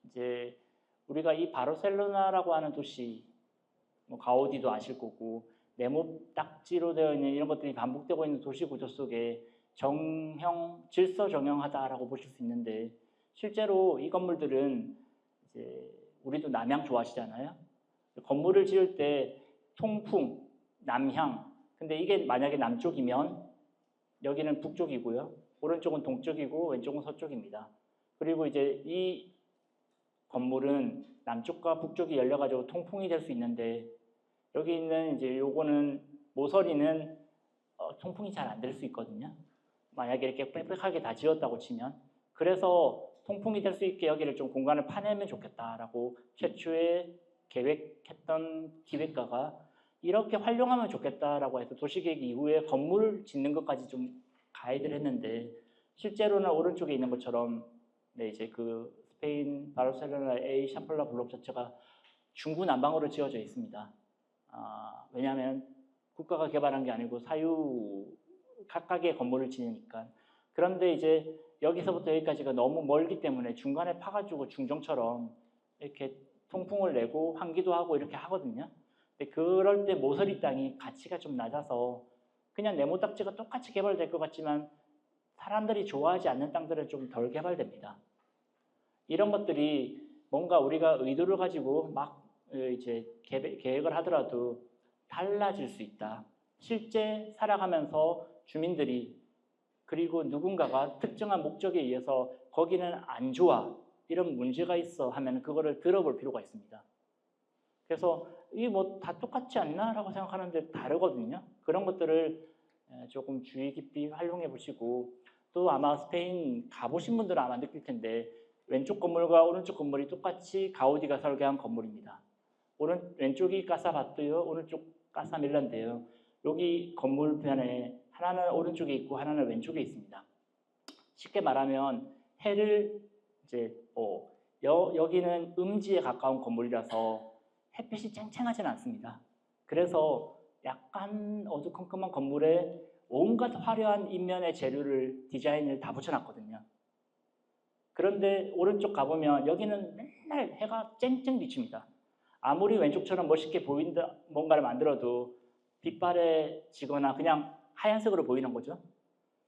이제 우리가 이 바르셀로나라고 하는 도시, 뭐 가우디도 아실 거고 네모 딱지로 되어 있는 이런 것들이 반복되고 있는 도시 구조 속에 질서 정형하다라고 보실 수 있는데 실제로 이 건물들은 이제 우리도 남향 좋아하시잖아요. 건물을 지을 때 통풍, 남향. 근데 이게 만약에 남쪽이면 여기는 북쪽이고요. 오른쪽은 동쪽이고 왼쪽은 서쪽입니다. 그리고 이제 이 건물은 남쪽과 북쪽이 열려가지고 통풍이 될 수 있는데 여기 있는 이제 요거는 모서리는 통풍이 잘 안 될 수 있거든요. 만약에 이렇게 빽빽하게 다 지었다고 치면 그래서 통풍이 될 수 있게 여기를 좀 공간을 파내면 좋겠다라고 최초에 계획했던 기획가가 이렇게 활용하면 좋겠다라고 해서 도시계획 이후에 건물 짓는 것까지 좀 가이드를 했는데 실제로는 오른쪽에 있는 것처럼 네, 이제 그 스페인 바르셀로나 A 샤플라 블록 자체가 중구난방으로 지어져 있습니다. 왜냐하면 국가가 개발한 게 아니고 사유 각각의 건물을 지으니까. 그런데 이제 여기서부터 여기까지가 너무 멀기 때문에 중간에 파가지고 중정처럼 이렇게 통풍을 내고 환기도 하고 이렇게 하거든요. 근데 그럴 때 모서리 땅이 가치가 좀 낮아서 그냥 네모딱지가 똑같이 개발될 것 같지만 사람들이 좋아하지 않는 땅들은 좀 덜 개발됩니다. 이런 것들이 뭔가 우리가 의도를 가지고 막 이제 계획을 하더라도 달라질 수 있다. 실제 살아가면서 주민들이 그리고 누군가가 특정한 목적에 의해서 거기는 안 좋아 이런 문제가 있어 하면 그거를 들어볼 필요가 있습니다. 그래서 이게 뭐 다 똑같지 않나? 라고 생각하는데 다르거든요. 그런 것들을 조금 주의 깊이 활용해 보시고 또 아마 스페인 가보신 분들은 아마 느낄 텐데 왼쪽 건물과 오른쪽 건물이 똑같이 가우디가 설계한 건물입니다. 왼쪽이 까사바토요, 오른쪽 까사밀라인데요. 여기 건물편에 하나는 오른쪽에 있고 하나는 왼쪽에 있습니다. 쉽게 말하면 해를 이제 여기는 음지에 가까운 건물이라서 햇빛이 쨍쨍하지는 않습니다. 그래서 약간 어두컴컴한 건물에 온갖 화려한 인면의 재료를 디자인을 다 붙여놨거든요. 그런데 오른쪽 가보면 여기는 맨날 해가 쨍쨍 비춥니다. 아무리 왼쪽처럼 멋있게 보인다 뭔가를 만들어도 빛발에 지거나 그냥 하얀색으로 보이는 거죠.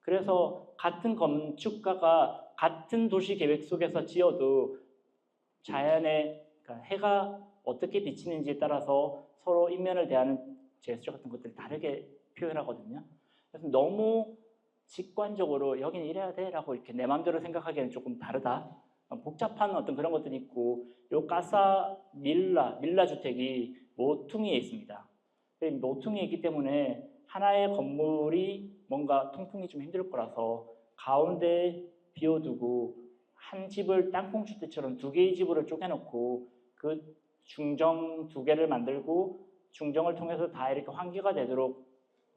그래서 같은 건축가가 같은 도시 계획 속에서 지어도 자연의 그러니까 해가 어떻게 비치는지에 따라서 서로 인면을 대하는 제스처 같은 것들을 다르게 표현하거든요. 그래서 너무 직관적으로 여기는 이래야 돼 라고 이렇게 내 마음대로 생각하기에는 조금 다르다. 복잡한 어떤 그런 것들이 있고 요 까사 밀라 주택이 모퉁이에 있습니다. 모퉁이에 있기 때문에 하나의 건물이 뭔가 통풍이 좀 힘들 거라서 가운데 비워두고 한 집을 땅콩주택처럼 두 개의 집으로 쪼개놓고 그 중정 두 개를 만들고 중정을 통해서 다 이렇게 환기가 되도록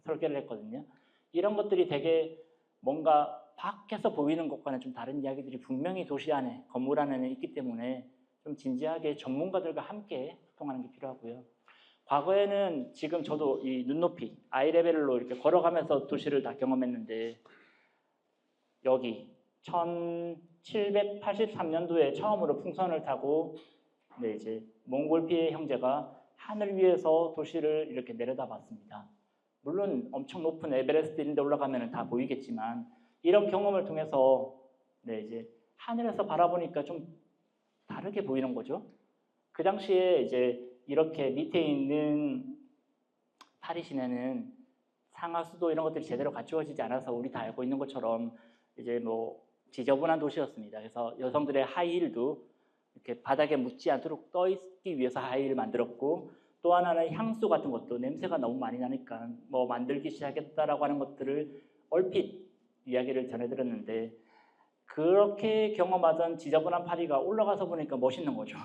설계를 했거든요. 이런 것들이 되게 뭔가 밖에서 보이는 것과는 좀 다른 이야기들이 분명히 도시 안에, 건물 안에는 있기 때문에 좀 진지하게 전문가들과 함께 소통하는 게 필요하고요. 과거에는 지금 저도 이 눈높이, 아이레벨로 이렇게 걸어가면서 도시를 다 경험했는데 여기 1783년도에 처음으로 풍선을 타고 이제 몽골피의 형제가 하늘 위에서 도시를 이렇게 내려다봤습니다. 물론 엄청 높은 에베레스트 이런 데 올라가면 다 보이겠지만 이런 경험을 통해서 이제 하늘에서 바라보니까 좀 다르게 보이는 거죠. 그 당시에 이제 이렇게 밑에 있는 파리 시내는 상하수도 이런 것들이 제대로 갖추어지지 않아서 우리 다 알고 있는 것처럼 이제 뭐 지저분한 도시였습니다. 그래서 여성들의 하이힐도 이렇게 바닥에 묻지 않도록 떠 있기 위해서 하이힐을 만들었고 또 하나는 향수 같은 것도 냄새가 너무 많이 나니까 뭐 만들기 시작했다라고 하는 것들을 얼핏 이야기를 전해드렸는데 그렇게 경험하던 지저분한 파리가 올라가서 보니까 멋있는 거죠.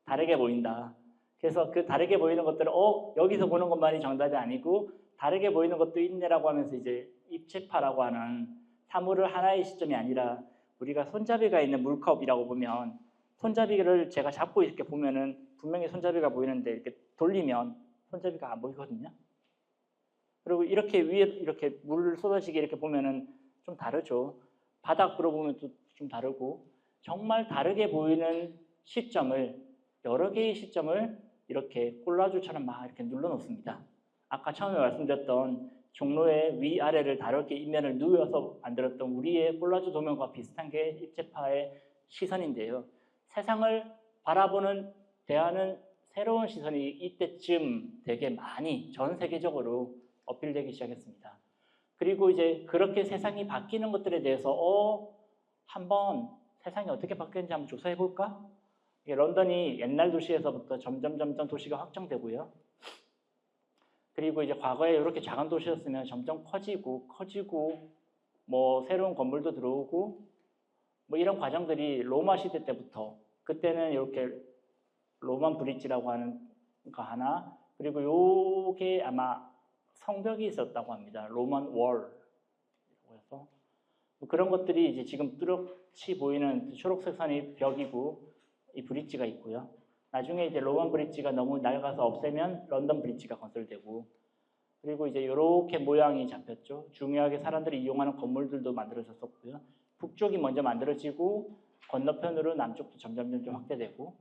다르게 보인다. 그래서 그 다르게 보이는 것들을 여기서 보는 것만이 정답이 아니고 다르게 보이는 것도 있네라고 하면서 이제 입체파라고 하는 사물을 하나의 시점이 아니라 우리가 손잡이가 있는 물컵이라고 보면 손잡이를 제가 잡고 이렇게 보면은 분명히 손잡이가 보이는데 이렇게 돌리면 손잡이가 안 보이거든요. 그리고 이렇게 위에 이렇게 물 쏟아지게 이렇게 보면은 좀 다르죠. 바닥으로 보면 또 좀 다르고 정말 다르게 보이는 시점을 여러 개의 시점을 이렇게 콜라주처럼 막 이렇게 눌러놓습니다. 아까 처음에 말씀드렸던 종로의 위아래를 다르게 인면을 누워서 만들었던 우리의 콜라주 도면과 비슷한 게 입체파의 시선인데요. 세상을 바라보는 대하는 새로운 시선이 이때쯤 되게 많이 전 세계적으로 어필되기 시작했습니다. 그리고 이제 그렇게 세상이 바뀌는 것들에 대해서 한번 세상이 어떻게 바뀌었는지 한번 조사해 볼까? 런던이 옛날 도시에서부터 점점 도시가 확장되고요. 그리고 이제 과거에 이렇게 작은 도시였으면 점점 커지고 뭐 새로운 건물도 들어오고 뭐 이런 과정들이 로마 시대 때부터 그때는 이렇게 로만 브릿지라고 하는 거 하나 그리고 요게 아마 성벽이 있었다고 합니다. 로만 월이라고 해서 그런 것들이 이제 지금 뚜렷이 보이는 초록색 선이 벽이고 이 브릿지가 있고요. 나중에 이제 로만 브릿지가 너무 낡아서 없애면 런던 브릿지가 건설되고 그리고 이제 이렇게 모양이 잡혔죠. 중요하게 사람들이 이용하는 건물들도 만들어졌었고요. 북쪽이 먼저 만들어지고 건너편으로 남쪽도 점점 확대되고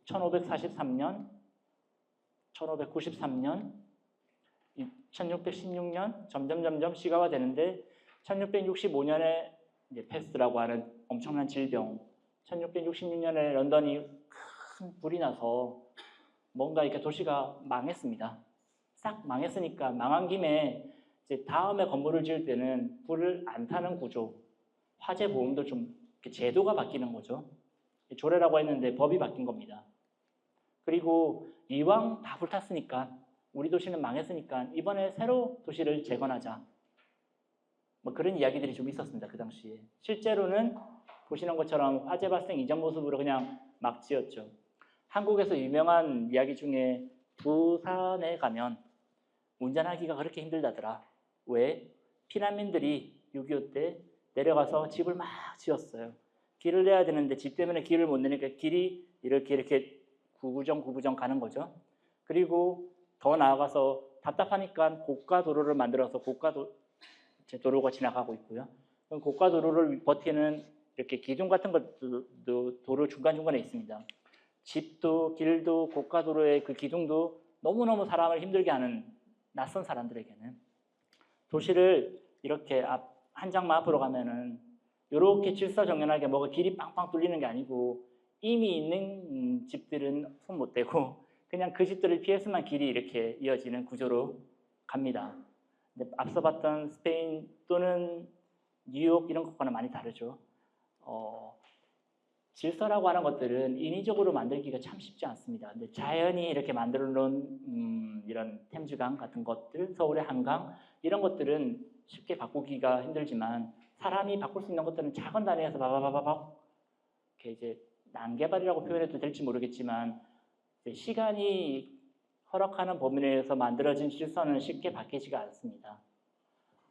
1543년 1593년, 1616년 점점 시가가 되는데 1665년에 이제 패스트라고 하는 엄청난 질병, 1666년에 런던이 큰 불이 나서 뭔가 이렇게 도시가 망했습니다. 싹 망했으니까 망한 김에 이제 다음에 건물을 지을 때는 불을 안 타는 구조, 화재 보험도 좀 제도가 바뀌는 거죠. 조례라고 했는데 법이 바뀐 겁니다. 그리고 이왕 다 불탔으니까 우리 도시는 망했으니까 이번에 새로 도시를 재건하자. 뭐 그런 이야기들이 좀 있었습니다. 그 당시에. 실제로는 보시는 것처럼 화재 발생 이전 모습으로 그냥 막 지었죠. 한국에서 유명한 이야기 중에 부산에 가면 운전하기가 그렇게 힘들다더라. 왜? 피난민들이 6.25 때 내려가서 집을 막 지었어요. 길을 내야 되는데 집 때문에 길을 못 내니까 길이 이렇게 구부정 가는 거죠. 그리고 더 나아가서 답답하니까 고가 도로를 만들어서 도로가 지나가고 있고요. 그럼 고가 도로를 버티는 이렇게 기둥 같은 것도 도로 중간중간에 있습니다. 집도 길도 고가 도로의 그 기둥도 너무너무 사람을 힘들게 하는 낯선 사람들에게는 도시를 이렇게 한 장만 앞으로 가면은 이렇게 질서정연하게 뭐가 길이 빵빵 뚫리는 게 아니고 이미 있는 집들은 손 못 대고 그냥 그 집들을 피해서만 길이 이렇게 이어지는 구조로 갑니다. 근데 앞서 봤던 스페인 또는 뉴욕 이런 것과는 많이 다르죠. 질서라고 하는 것들은 인위적으로 만들기가 참 쉽지 않습니다. 근데 자연이 이렇게 만들어 놓은 이런 템즈강 같은 것들, 서울의 한강 이런 것들은 쉽게 바꾸기가 힘들지만 사람이 바꿀 수 있는 것들은 작은 단위에서 바바바바박 이렇게 이제 난개발이라고 표현해도 될지 모르겠지만 시간이 허락하는 범위 내에서 만들어진 질서는 쉽게 바뀌지가 않습니다.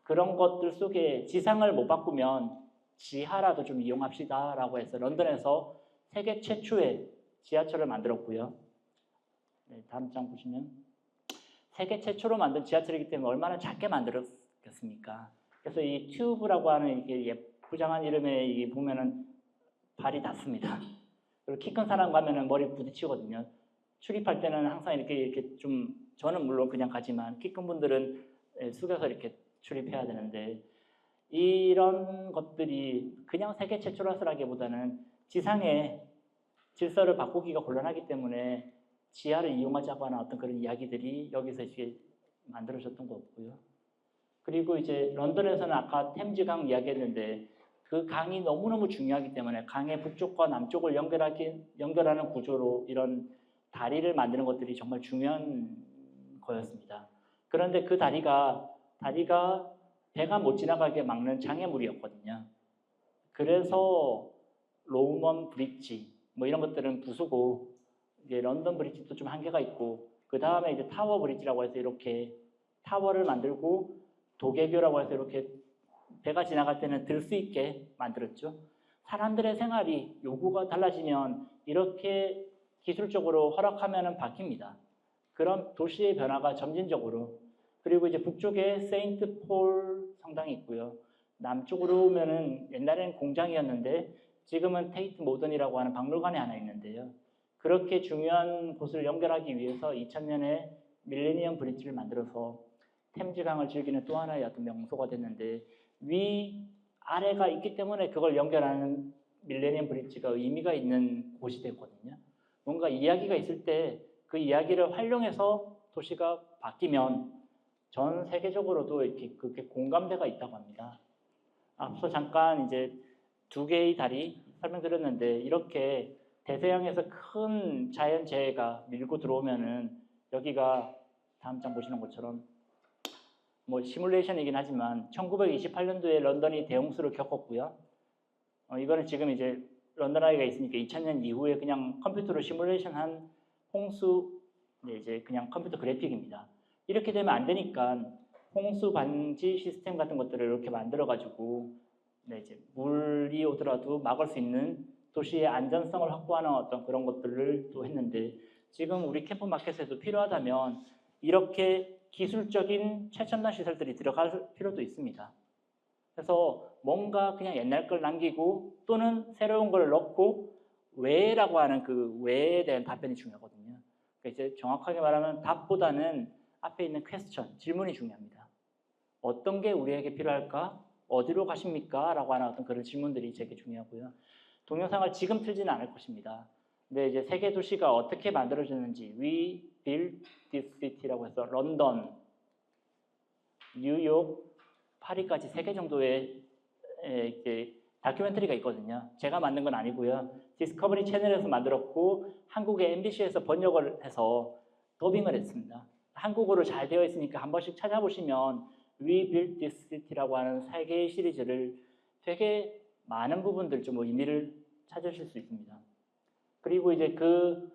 그런 것들 속에 지상을 못 바꾸면 지하라도 좀 이용합시다 라고 해서 런던에서 세계 최초의 지하철을 만들었고요. 네, 다음 장 보시면 세계 최초로 만든 지하철이기 때문에 얼마나 작게 만들었겠습니까? 그래서 이 튜브라고 하는 이게 예쁘장한 이름에 이게 보면은 발이 닿습니다. 그리고 키 큰 사람 가면은 머리 부딪히거든요. 출입할 때는 항상 이렇게 좀 저는 물론 그냥 가지만 키 큰 분들은 숙여서 이렇게 출입해야 되는데 이런 것들이 그냥 세계 최초라서라기보다는 지상의 질서를 바꾸기가 곤란하기 때문에 지하를 이용하자고 하는 어떤 그런 이야기들이 여기서 이제 만들어졌던 거고요. 그리고 이제 런던에서는 아까 템즈강 이야기했는데 그 강이 너무너무 중요하기 때문에 강의 북쪽과 남쪽을 연결하는 구조로 이런 다리를 만드는 것들이 정말 중요한 거였습니다. 그런데 그 다리가 배가 못 지나가게 막는 장애물이었거든요. 그래서 로먼 브릿지 뭐 이런 것들은 부수고 이제 런던 브릿지도 좀 한계가 있고 그 다음에 이제 타워 브릿지라고 해서 이렇게 타워를 만들고 도개교라고 해서 이렇게 배가 지나갈 때는 들 수 있게 만들었죠. 사람들의 생활이 요구가 달라지면 이렇게 기술적으로 허락하면 바뀝니다. 그런 도시의 변화가 점진적으로 그리고 이제 북쪽에 세인트 폴 성당이 있고요. 남쪽으로 오면은 옛날에는 공장이었는데 지금은 테이트 모던이라고 하는 박물관이 하나 있는데요. 그렇게 중요한 곳을 연결하기 위해서 2000년에 밀레니엄 브릿지를 만들어서 템즈강을 즐기는 또 하나의 어떤 명소가 됐는데 아래가 있기 때문에 그걸 연결하는 밀레니엄 브릿지가 의미가 있는 곳이 됐거든요. 뭔가 이야기가 있을 때 그 이야기를 활용해서 도시가 바뀌면 전 세계적으로도 이렇게 그렇게 공감대가 있다고 합니다. 앞서 잠깐 이제 두 개의 다리 설명드렸는데 이렇게 대서양에서 큰 자연재해가 밀고 들어오면은 여기가 다음 장 보시는 것처럼 뭐 시뮬레이션이긴 하지만 1928년도에 런던이 대홍수를 겪었고요. 이거는 지금 이제 런던 아이가 있으니까 2000년 이후에 그냥 컴퓨터로 시뮬레이션한 홍수 이제 그냥 컴퓨터 그래픽입니다. 이렇게 되면 안 되니까 홍수 방지 시스템 같은 것들을 이렇게 만들어 가지고 이제 물이 오더라도 막을 수 있는 도시의 안전성을 확보하는 어떤 그런 것들을 또 했는데 지금 우리 캠프 마켓에도 필요하다면 이렇게 기술적인 최첨단 시설들이 들어갈 필요도 있습니다. 그래서 뭔가 그냥 옛날 걸 남기고 또는 새로운 걸 넣고 왜라고 하는 그 왜에 대한 답변이 중요하거든요. 이제 정확하게 말하면 답보다는 앞에 있는 퀘스천, 질문이 중요합니다. 어떤 게 우리에게 필요할까? 어디로 가십니까? 라고 하는 어떤 그런 질문들이 되게 중요하고요. 동영상을 지금 틀지는 않을 것입니다. 근데 이제 세계 도시가 어떻게 만들어졌는지 We Built This City라고 해서 런던, 뉴욕, 파리까지 3개 정도의 이렇게 다큐멘터리가 있거든요. 제가 만든 건 아니고요. 디스커버리 채널에서 만들었고 한국의 MBC에서 번역을 해서 더빙을 했습니다. 한국어로 잘 되어 있으니까 한 번씩 찾아보시면 We Built This City라고 하는 3개의 시리즈를 되게 많은 부분들 좀 의미를 찾으실 수 있습니다. 그리고 이제 그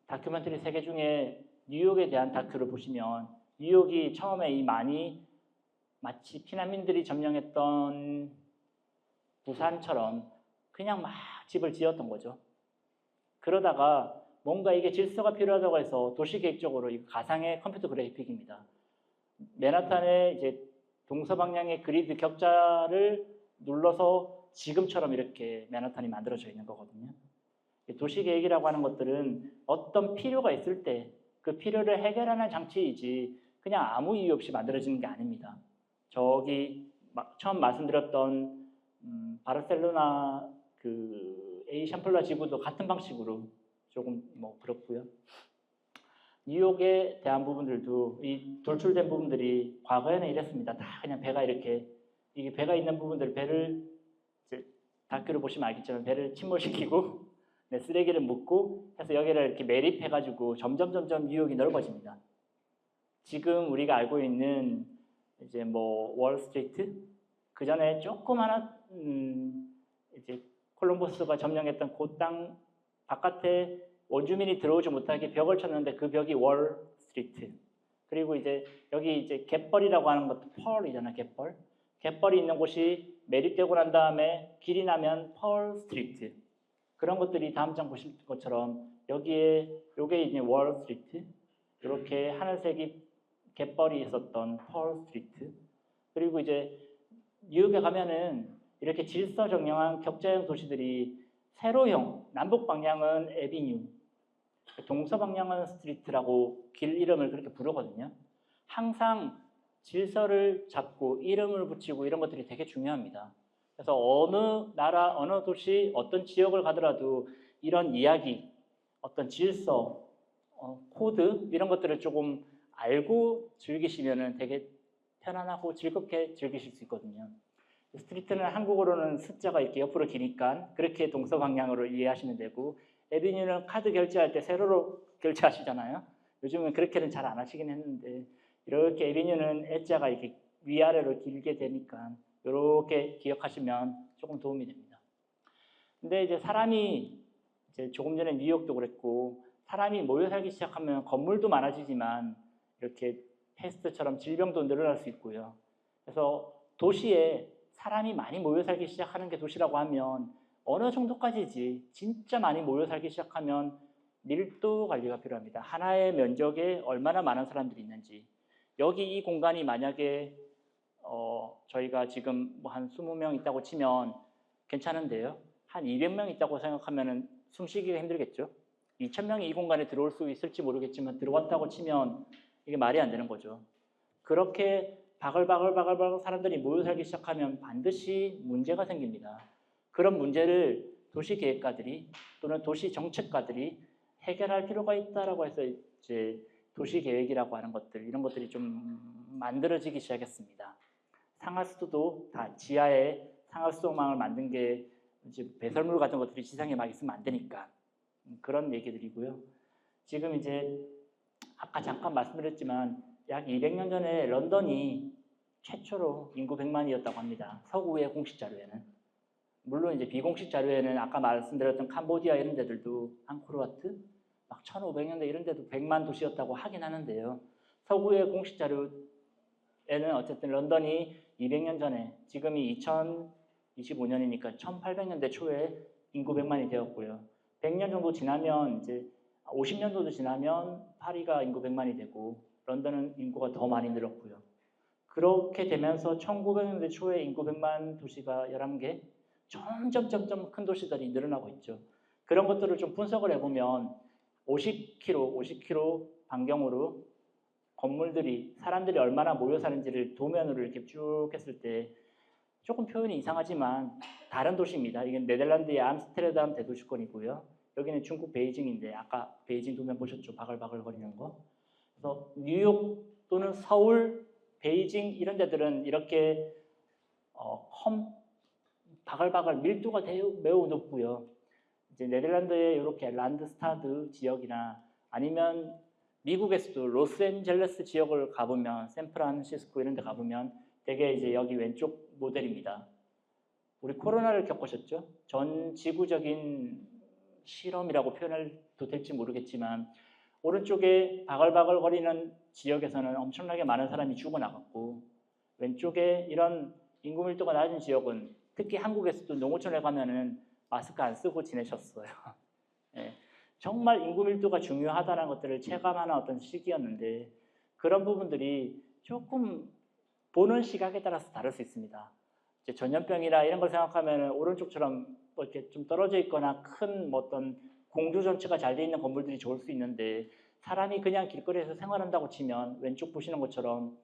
다큐멘터리 3개 중에 뉴욕에 대한 다큐를 보시면 뉴욕이 처음에 이 많이 마치 피난민들이 점령했던 부산처럼 그냥 막 집을 지었던 거죠. 그러다가 뭔가 이게 질서가 필요하다고 해서 도시계획적으로 이 가상의 컴퓨터 그래픽입니다. 맨하탄의 이제 동서방향의 그리드 격자를 눌러서 지금처럼 이렇게 맨하탄이 만들어져 있는 거거든요. 도시계획이라고 하는 것들은 어떤 필요가 있을 때 그 필요를 해결하는 장치이지 그냥 아무 이유 없이 만들어지는 게 아닙니다. 저기 처음 말씀드렸던 바르셀로나 그 A 샴플라 지구도 같은 방식으로 조금 뭐 그렇고요. 뉴욕에 대한 부분들도 이 돌출된 부분들이 과거에는 이랬습니다. 다 그냥 배가 이렇게 이게 배가 있는 부분들 배를 이제 다큐를 보시면 알겠지만 배를 침몰시키고 네, 쓰레기를 묻고 해서 여기를 이렇게 매립해가지고 점점 뉴욕이 넓어집니다. 지금 우리가 알고 있는 이제 뭐 월스트리트 그 전에 조그마한 이제 콜럼버스가 점령했던 그 땅 바깥에 원주민이 들어오지 못하게 벽을 쳤는데 그 벽이 월스트리트. 그리고 이제 여기 이제 갯벌이라고 하는 것도 펄이잖아, 갯벌. 갯벌이 있는 곳이 매립되고 난 다음에 길이 나면 펄스트리트. 그런 것들이 다음 장 보실 것처럼 여기에 요게 이제 월스트리트. 이렇게 하늘색이 갯벌이 있었던 펄스트리트. 그리고 이제 뉴욕에 가면은 이렇게 질서정연한 격자형 도시들이 세로형, 남북 방향은 에비뉴, 동서 방향은 스트리트라고 길 이름을 그렇게 부르거든요. 항상 질서를 잡고 이름을 붙이고 이런 것들이 되게 중요합니다. 그래서 어느 나라, 어느 도시, 어떤 지역을 가더라도 이런 이야기, 어떤 질서, 코드 이런 것들을 조금 알고 즐기시면 되게 편안하고 즐겁게 즐기실 수 있거든요. 스트리트는 한국어로는 숫자가 이렇게 옆으로 기니까 그렇게 동서 방향으로 이해하시면 되고 에비뉴는 카드 결제할 때 세로로 결제하시잖아요. 요즘은 그렇게는 잘 안 하시긴 했는데 이렇게 에비뉴는 애자가 이렇게 위아래로 길게 되니까 이렇게 기억하시면 조금 도움이 됩니다. 근데 이제 사람이 이제 조금 전에 뉴욕도 그랬고 사람이 모여 살기 시작하면 건물도 많아지지만 이렇게 패스트처럼 질병도 늘어날 수 있고요. 그래서 도시에 사람이 많이 모여 살기 시작하는 게 도시라고 하면 어느 정도까지지 진짜 많이 모여 살기 시작하면 밀도 관리가 필요합니다. 하나의 면적에 얼마나 많은 사람들이 있는지 여기 이 공간이 만약에 저희가 지금 뭐 한 20명 있다고 치면 괜찮은데요. 한 200명 있다고 생각하면 숨쉬기가 힘들겠죠. 2,000명이 이 공간에 들어올 수 있을지 모르겠지만 들어왔다고 치면 이게 말이 안 되는 거죠. 그렇게 바글바글 사람들이 모여 살기 시작하면 반드시 문제가 생깁니다. 그런 문제를 도시계획가들이 또는 도시정책가들이 해결할 필요가 있다라고 해서 이제 도시계획이라고 하는 것들 이런 것들이 좀 만들어지기 시작했습니다. 상하수도도 다 지하에 상하수도망을 만든 게 이제 배설물 같은 것들이 지상에 막 있으면 안 되니까 그런 얘기들이고요. 지금 이제 아까 잠깐 말씀드렸지만 약 200년 전에 런던이 최초로 인구 100만이었다고 합니다. 서구의 공식 자료에는. 물론 이제 비공식 자료에는 아까 말씀드렸던 캄보디아 이런 데들도 앙코르와트 막 1500년대 이런 데도 100만 도시였다고 하긴 하는데요. 서구의 공식 자료에는 어쨌든 런던이 200년 전에 지금이 2025년이니까 1800년대 초에 인구 100만이 되었고요. 100년 정도 지나면 이제 50년 정도 지나면 파리가 인구 100만이 되고 런던은 인구가 더 많이 늘었고요. 그렇게 되면서 1900년대 초에 인구 100만 도시가 11개 점점 큰 도시들이 늘어나고 있죠. 그런 것들을 좀 분석을 해보면 50km 반경으로 건물들이 사람들이 얼마나 모여 사는지를 도면으로 이렇게 쭉 했을 때 조금 표현이 이상하지만 다른 도시입니다. 이게 네덜란드의 암스테르담 대도시권이고요. 여기는 중국 베이징인데 아까 베이징 도면 보셨죠? 바글바글 거리는 거. 그래서 뉴욕 또는 서울, 베이징 이런 데들은 이렇게 바글바글 밀도가 매우 높고요. 이제 네덜란드의 이렇게 란드스타드 지역이나 아니면 미국에서도 로스앤젤레스 지역을 가보면 샌프란시스코 이런 데 가보면 되게 이제 여기 왼쪽 모델입니다. 우리 코로나를 겪으셨죠? 전 지구적인 실험이라고 표현해도 될지 모르겠지만 오른쪽에 바글바글 거리는 지역에서는 엄청나게 많은 사람이 죽어나갔고 왼쪽에 이런 인구 밀도가 낮은 지역은 특히 한국에서도 농어촌에 가면은 마스크 안 쓰고 지내셨어요. 네, 정말 인구 밀도가 중요하다는 것들을 체감하는 어떤 시기였는데 그런 부분들이 조금 보는 시각에 따라서 다를 수 있습니다. 이제 전염병이나 이런 걸 생각하면 오른쪽처럼 뭐 이렇게 좀 떨어져 있거나 큰 뭐 어떤 공주 전체가 잘 돼 있는 건물들이 좋을 수 있는데 사람이 그냥 길거리에서 생활한다고 치면 왼쪽 보시는 것처럼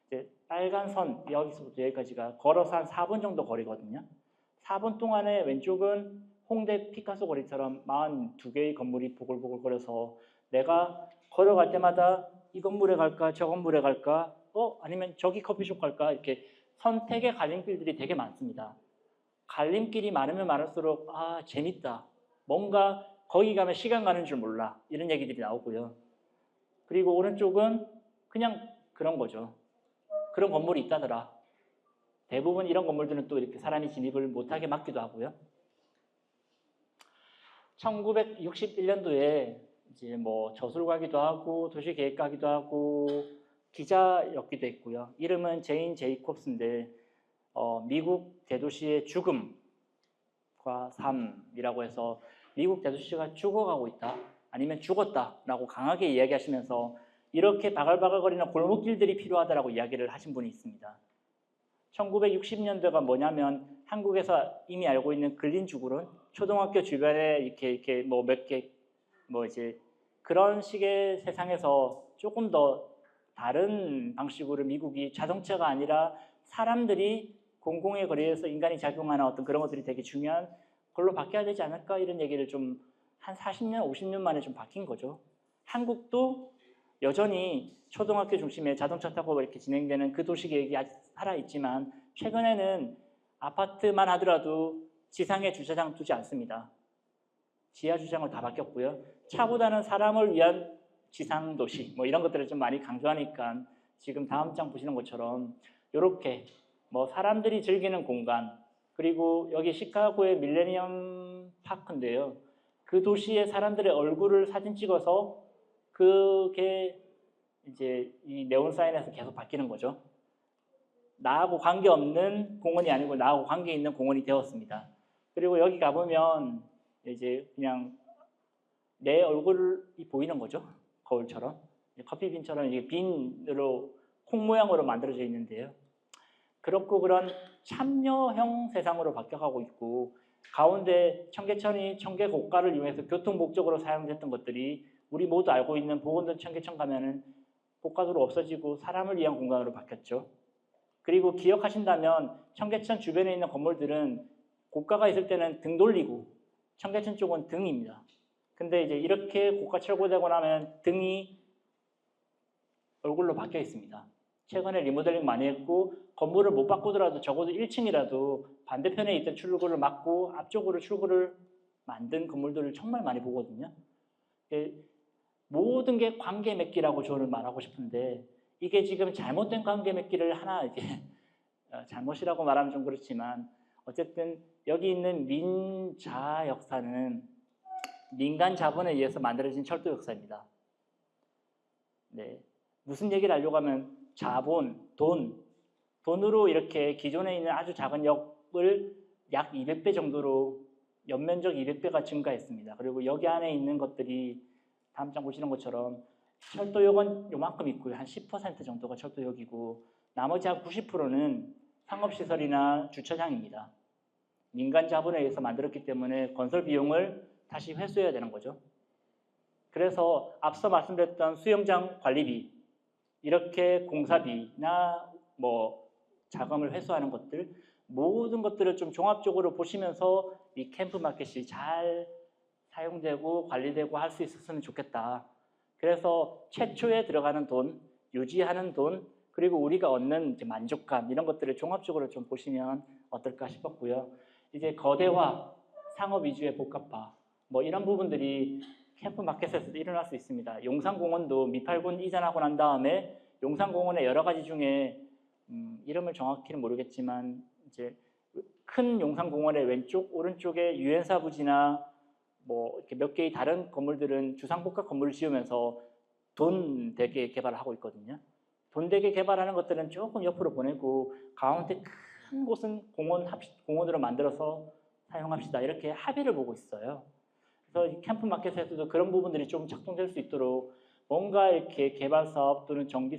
이제 빨간 선 여기서부터 여기까지가 걸어서 한 4분 정도 거리거든요. 4분 동안에 왼쪽은 홍대 피카소 거리처럼 42개의 건물이 보글보글 거려서 내가 걸어갈 때마다 이 건물에 갈까 저 건물에 갈까 아니면 저기 커피숍 갈까 이렇게 선택의 갈림길들이 되게 많습니다. 갈림길이 많으면 많을수록 재밌다. 뭔가 거기 가면 시간 가는 줄 몰라. 이런 얘기들이 나오고요. 그리고 오른쪽은 그냥 그런 거죠. 그런 건물이 있다더라. 대부분 이런 건물들은 또 이렇게 사람이 진입을 못하게 막기도 하고요. 1961년도에 이제 뭐 저술가기도 하고 도시계획가기도 하고 기자였기도 했고요. 이름은 제인 제이콥스인데 미국 대도시의 죽음과 삶이라고 해서 미국 대도시가 죽어가고 있다 아니면 죽었다라고 강하게 이야기하시면서 이렇게 바글바글거리는 골목길들이 필요하다라고 이야기를 하신 분이 있습니다. 1960년대가 뭐냐면 한국에서 이미 알고 있는 근린주굴은 초등학교 주변에 이렇게 뭐 몇 개 뭐 이제 그런 식의 세상에서 조금 더 다른 방식으로 미국이 자동차가 아니라 사람들이 공공의 거리에서 인간이 작용하는 어떤 그런 것들이 되게 중요한 걸로 바뀌어야 되지 않을까 이런 얘기를 좀 한 40년, 50년 만에 좀 바뀐 거죠. 한국도 여전히 초등학교 중심에 자동차 타고 이렇게 진행되는 그 도시 계획이 아직 살아있지만 최근에는 아파트만 하더라도 지상에 주차장 두지 않습니다. 지하 주차장을 다 바뀌었고요. 차보다는 사람을 위한 지상 도시 뭐 이런 것들을 좀 많이 강조하니까 지금 다음 장 보시는 것처럼 이렇게 뭐 사람들이 즐기는 공간 그리고 여기 시카고의 밀레니엄 파크인데요. 그 도시의 사람들의 얼굴을 사진 찍어서 그게 이제 이 네온 사인에서 계속 바뀌는 거죠. 나하고 관계없는 공원이 아니고 나하고 관계 있는 공원이 되었습니다. 그리고 여기 가보면 이제 그냥 내 얼굴이 보이는 거죠. 거울처럼. 커피빈처럼 이게 빈으로 콩 모양으로 만들어져 있는데요. 그렇고 그런 참여형 세상으로 바뀌어가고 있고 가운데 청계천이 청계고가를 이용해서 교통 목적으로 사용됐던 것들이 우리 모두 알고 있는 보건동 청계천 가면은 고가도로 없어지고 사람을 위한 공간으로 바뀌었죠. 그리고 기억하신다면 청계천 주변에 있는 건물들은 고가가 있을 때는 등 돌리고 청계천 쪽은 등입니다. 근데 이제 이렇게 고가 철거되고 나면 등이 얼굴로 바뀌어 있습니다. 최근에 리모델링 많이 했고 건물을 못 바꾸더라도 적어도 1층이라도 반대편에 있던 출구를 막고 앞쪽으로 출구를 만든 건물들을 정말 많이 보거든요. 모든 게 관계 맺기라고 저는 말하고 싶은데 이게 지금 잘못된 관계 맺기를 하나 이렇게 잘못이라고 말하면 좀 그렇지만 어쨌든 여기 있는 민자 역사는 민간 자본에 의해서 만들어진 철도 역사입니다. 네, 무슨 얘기를 하려고 하면 자본, 돈으로 이렇게 기존에 있는 아주 작은 역을 약 200배 정도로 연면적 200배가 증가했습니다. 그리고 여기 안에 있는 것들이 다음 장 보시는 것처럼 철도역은 요만큼 있고요. 한 10% 정도가 철도역이고 나머지 한 90%는 상업시설이나 주차장입니다. 민간 자본에 의해서 만들었기 때문에 건설 비용을 다시 회수해야 되는 거죠. 그래서 앞서 말씀드렸던 수영장 관리비, 이렇게 공사비나 뭐 자금을 회수하는 것들, 모든 것들을 좀 종합적으로 보시면서 이 캠프 마켓이 잘 사용되고 관리되고 할 수 있었으면 좋겠다. 그래서 최초에 들어가는 돈, 유지하는 돈, 그리고 우리가 얻는 이제 만족감, 이런 것들을 종합적으로 좀 보시면 어떨까 싶었고요. 이제 거대화, 상업 위주의 복합화, 뭐 이런 부분들이 캠프 마켓에서도 일어날 수 있습니다. 용산공원도 미팔군 이전하고 난 다음에 용산공원의 여러 가지 중에 이름을 정확히는 모르겠지만 이제 큰 용산공원의 왼쪽, 오른쪽에 유엔사 부지나 뭐 이렇게 몇 개의 다른 건물들은 주상복합 건물을 지으면서 돈 되게 개발을 하고 있거든요. 돈 되게 개발하는 것들은 조금 옆으로 보내고 가운데 큰 곳은 공원으로 만들어서 사용합시다. 이렇게 합의를 보고 있어요. 그래서 캠프 마켓에서도 그런 부분들이 좀 작동될 수 있도록 뭔가 이렇게 개발 사업 또는 정비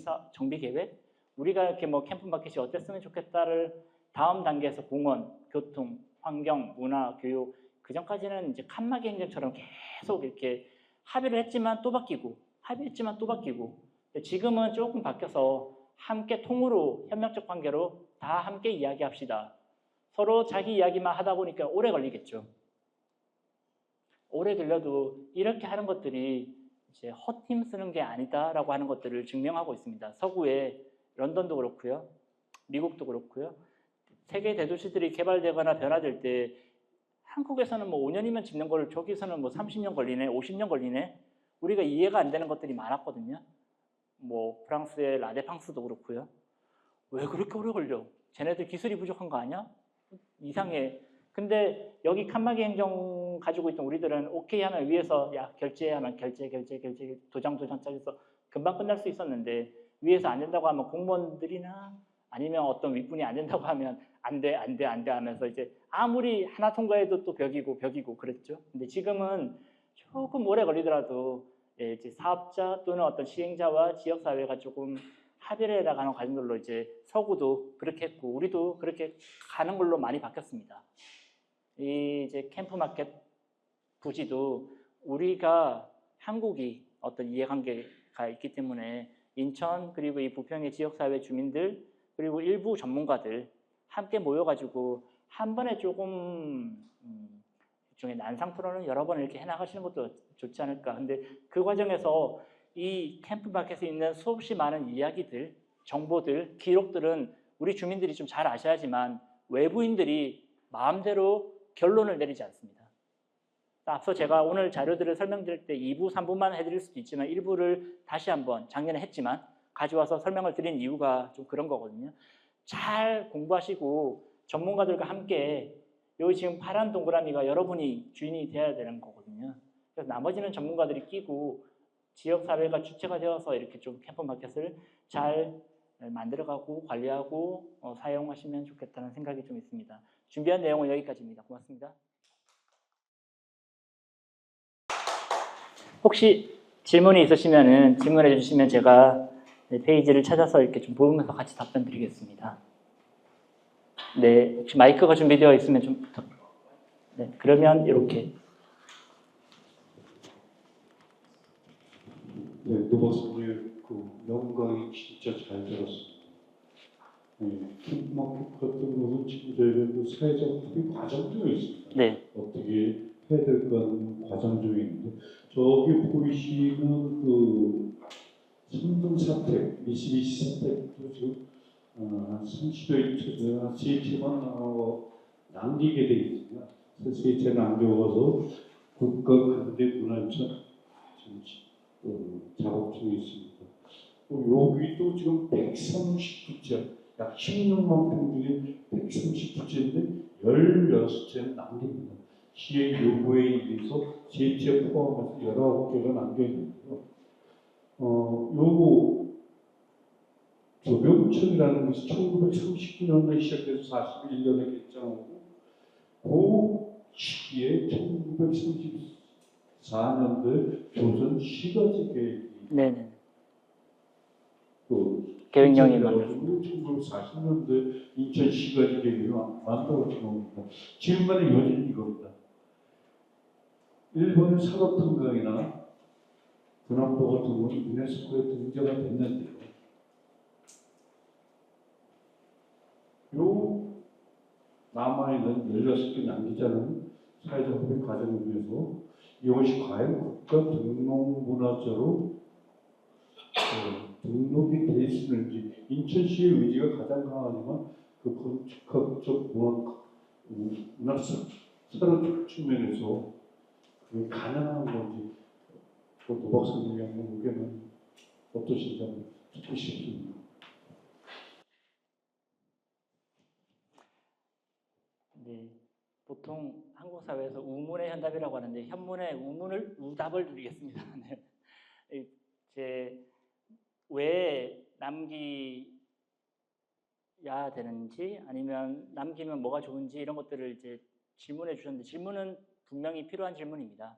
계획, 우리가 이렇게 뭐 캠프 마켓이 어땠으면 좋겠다를 다음 단계에서 공원, 교통, 환경, 문화, 교육, 그 전까지는 이제 칸막이 행정처럼 계속 이렇게 합의를 했지만 또 바뀌고, 합의했지만 또 바뀌고, 지금은 조금 바뀌어서 함께 통으로 협력적 관계로 다 함께 이야기합시다. 서로 자기 이야기만 하다 보니까 오래 걸리겠죠. 오래 걸려도 이렇게 하는 것들이 이제 헛힘 쓰는 게 아니다라고 하는 것들을 증명하고 있습니다. 서구의 런던도 그렇고요, 미국도 그렇고요. 세계 대도시들이 개발되거나 변화될 때 한국에서는 뭐 5년이면 짓는 걸 저기서는 뭐 30년 걸리네, 50년 걸리네. 우리가 이해가 안 되는 것들이 많았거든요. 뭐 프랑스의 라데팡스도 그렇고요. 왜 그렇게 오래 걸려? 쟤네들 기술이 부족한 거 아니야? 이상해. 근데 여기 칸막이 행정 가지고 있던 우리들은 오케이 하면 위에서 야 결제하면 결제 도장 짜서 금방 끝날 수 있었는데 위에서 안 된다고 하면 공무원들이나 아니면 어떤 윗분이 안 된다고 하면 안 돼 하면서 이제 아무리 하나 통과해도 또 벽이고 그랬죠. 근데 지금은 조금 오래 걸리더라도 이제 사업자 또는 어떤 시행자와 지역사회가 조금 합의를 해나가는 과정들로 이제 서구도 그렇게 했고 우리도 그렇게 가는 걸로 많이 바뀌었습니다. 이 이제 캠프 마켓 부지도 우리가 한국이 어떤 이해관계가 있기 때문에 인천 그리고 이 부평의 지역사회 주민들 그리고 일부 전문가들 함께 모여가지고 한 번에 조금 일종의 난상 토론을 여러 번 이렇게 해나가시는 것도 좋지 않을까. 근데 그 과정에서 이 캠프 마켓에 있는 수없이 많은 이야기들, 정보들, 기록들은 우리 주민들이 좀 잘 아셔야지만 외부인들이 마음대로 결론을 내리지 않습니다. 앞서 제가 오늘 자료들을 설명드릴 때 2부, 3부만 해드릴 수도 있지만 일부를 다시 한번 작년에 했지만 가져와서 설명을 드린 이유가 좀 그런 거거든요. 잘 공부하시고 전문가들과 함께 여기 지금 파란 동그라미가 여러분이 주인이 되어야 되는 거거든요. 그래서 나머지는 전문가들이 끼고 지역사회가 주체가 되어서 이렇게 좀 캠프 마켓을 잘 만들어가고 관리하고 사용하시면 좋겠다는 생각이 좀 있습니다. 준비한 내용은 여기까지입니다. 고맙습니다. 혹시 질문이 있으시면 질문해 주시면 제가 페이지를 찾아서 이렇게 좀 보면서 같이 답변 드리겠습니다. 네, 혹시 마이크가 준비되어 있으면 좀 부탁. 네, 그러면 이렇게. 네, 노 박사님 그 영광이 진짜 잘 들었습니다. 네, 캠프마켓 같은 것은 지금 저희가 그 사회적 합의 과정 중에 있습니다. 네. 어떻게 해야 될까 하는 과정 중에 있는데 저기 보이시는 그 삼성사택, 미쓰비시 사택도 지금 30여 인치나 세 채만 남기게 돼 있습니다. 세 채는 안 적어서 국가근대문화유산 작업 중에 있습니다. 여기도 지금 139채, 약 16만 평 중에 139채인데 16채는 남깁니다. 시의 요구에 의해서 3채 포함해서 19개가 남겨있는데요. 요거 조병천이라는 것이 1939년에 시작해서 41년에 결정하고 그 시기에 1934년도에 조선시가지 계획이 네네. 그 계획령이 만들어졌습니다. 1940년도에 인천시가지 계획이 만들어진 겁니다. 지금까지 요즘 이겁니다. 일본의 산업탄광이나 군함도 같은 건 유네스코에 등재가 됐는데요. 요 남아있는 16개 남기지 않은 사회적 협의 과정을 위해서 이것이 과연 국가 등록문화재로 등록이 돼 있는지 인천시의 의지가 가장 강하지만 그 건축학적 문화적 사회적 측면에서 그게 가능한 건지 노 박사님이 한번 의견은 어떠신지 한번 듣고 싶습니다. 네, 보통 한국 사회에서 우문의 현답이라고 하는데 현문의 우문을 우답을 드리겠습니다. 네. 왜 남기야 되는지 아니면 남기면 뭐가 좋은지 이런 것들을 이제 질문해 주셨는데 질문은 분명히 필요한 질문입니다.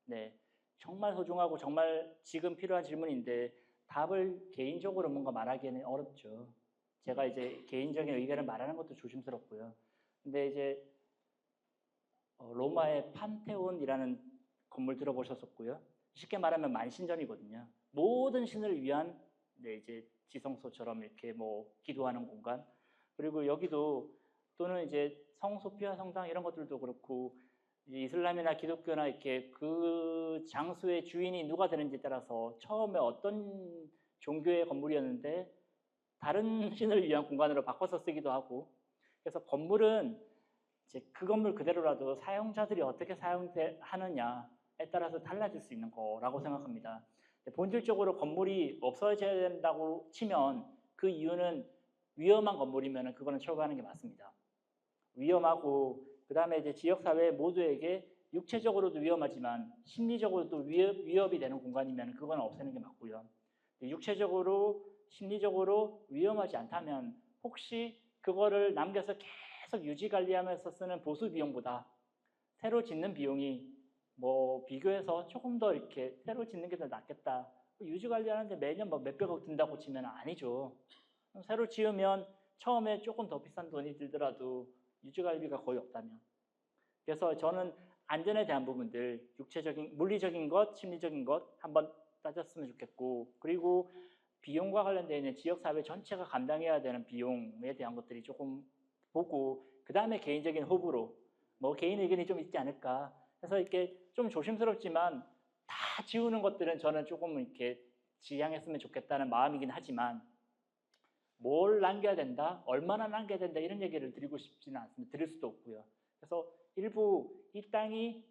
네, 정말 소중하고 정말 지금 필요한 질문인데 답을 개인적으로 뭔가 말하기에는 어렵죠. 제가 이제 개인적인 의견을 말하는 것도 조심스럽고요. 근데 이제 로마의 판테온이라는 건물 들어보셨었고요. 쉽게 말하면 만신전이거든요. 모든 신을 위한 이제 지성소처럼 이렇게 뭐 기도하는 공간. 그리고 여기도 또는 이제 성소피아 성당 이런 것들도 그렇고 이슬람이나 기독교나 이렇게 그 장소의 주인이 누가 되는지에 따라서 처음에 어떤 종교의 건물이었는데 다른 신을 위한 공간으로 바꿔서 쓰기도 하고 그래서 건물은 이제 그 건물 그대로라도 사용자들이 어떻게 사용하느냐에 따라서 달라질 수 있는 거라고 생각합니다. 본질적으로 건물이 없어져야 된다고 치면 그 이유는 위험한 건물이면 그거는 철거하는 게 맞습니다. 위험하고 그 다음에 이제 지역사회 모두에게 육체적으로도 위험하지만 심리적으로도 위협이 되는 공간이면 그건 없애는 게 맞고요. 육체적으로 심리적으로 위험하지 않다면 혹시 그거를 남겨서 계속 유지 관리하면서 쓰는 보수 비용보다 새로 짓는 비용이 뭐 비교해서 조금 더 이렇게 새로 짓는 게 더 낫겠다. 유지 관리하는데 매년 뭐 몇백억 든다고 치면 아니죠. 새로 지으면 처음에 조금 더 비싼 돈이 들더라도 유지 관리가 거의 없다면. 그래서 저는 안전에 대한 부분들, 육체적인, 물리적인 것, 심리적인 것 한번 따졌으면 좋겠고, 그리고 비용과 관련되어 있는 지역사회 전체가 감당해야 되는 비용에 대한 것들이 조금 보고, 그 다음에 개인적인 호불호, 뭐 개인 의견이 좀 있지 않을까. 그래서 이렇게 좀 조심스럽지만 다 지우는 것들은 저는 조금 이렇게 지양했으면 좋겠다는 마음이긴 하지만 뭘 남겨야 된다, 얼마나 남겨야 된다 이런 얘기를 드리고 싶지는 않습니다. 드릴 수도 없고요. 그래서 일부 이 땅이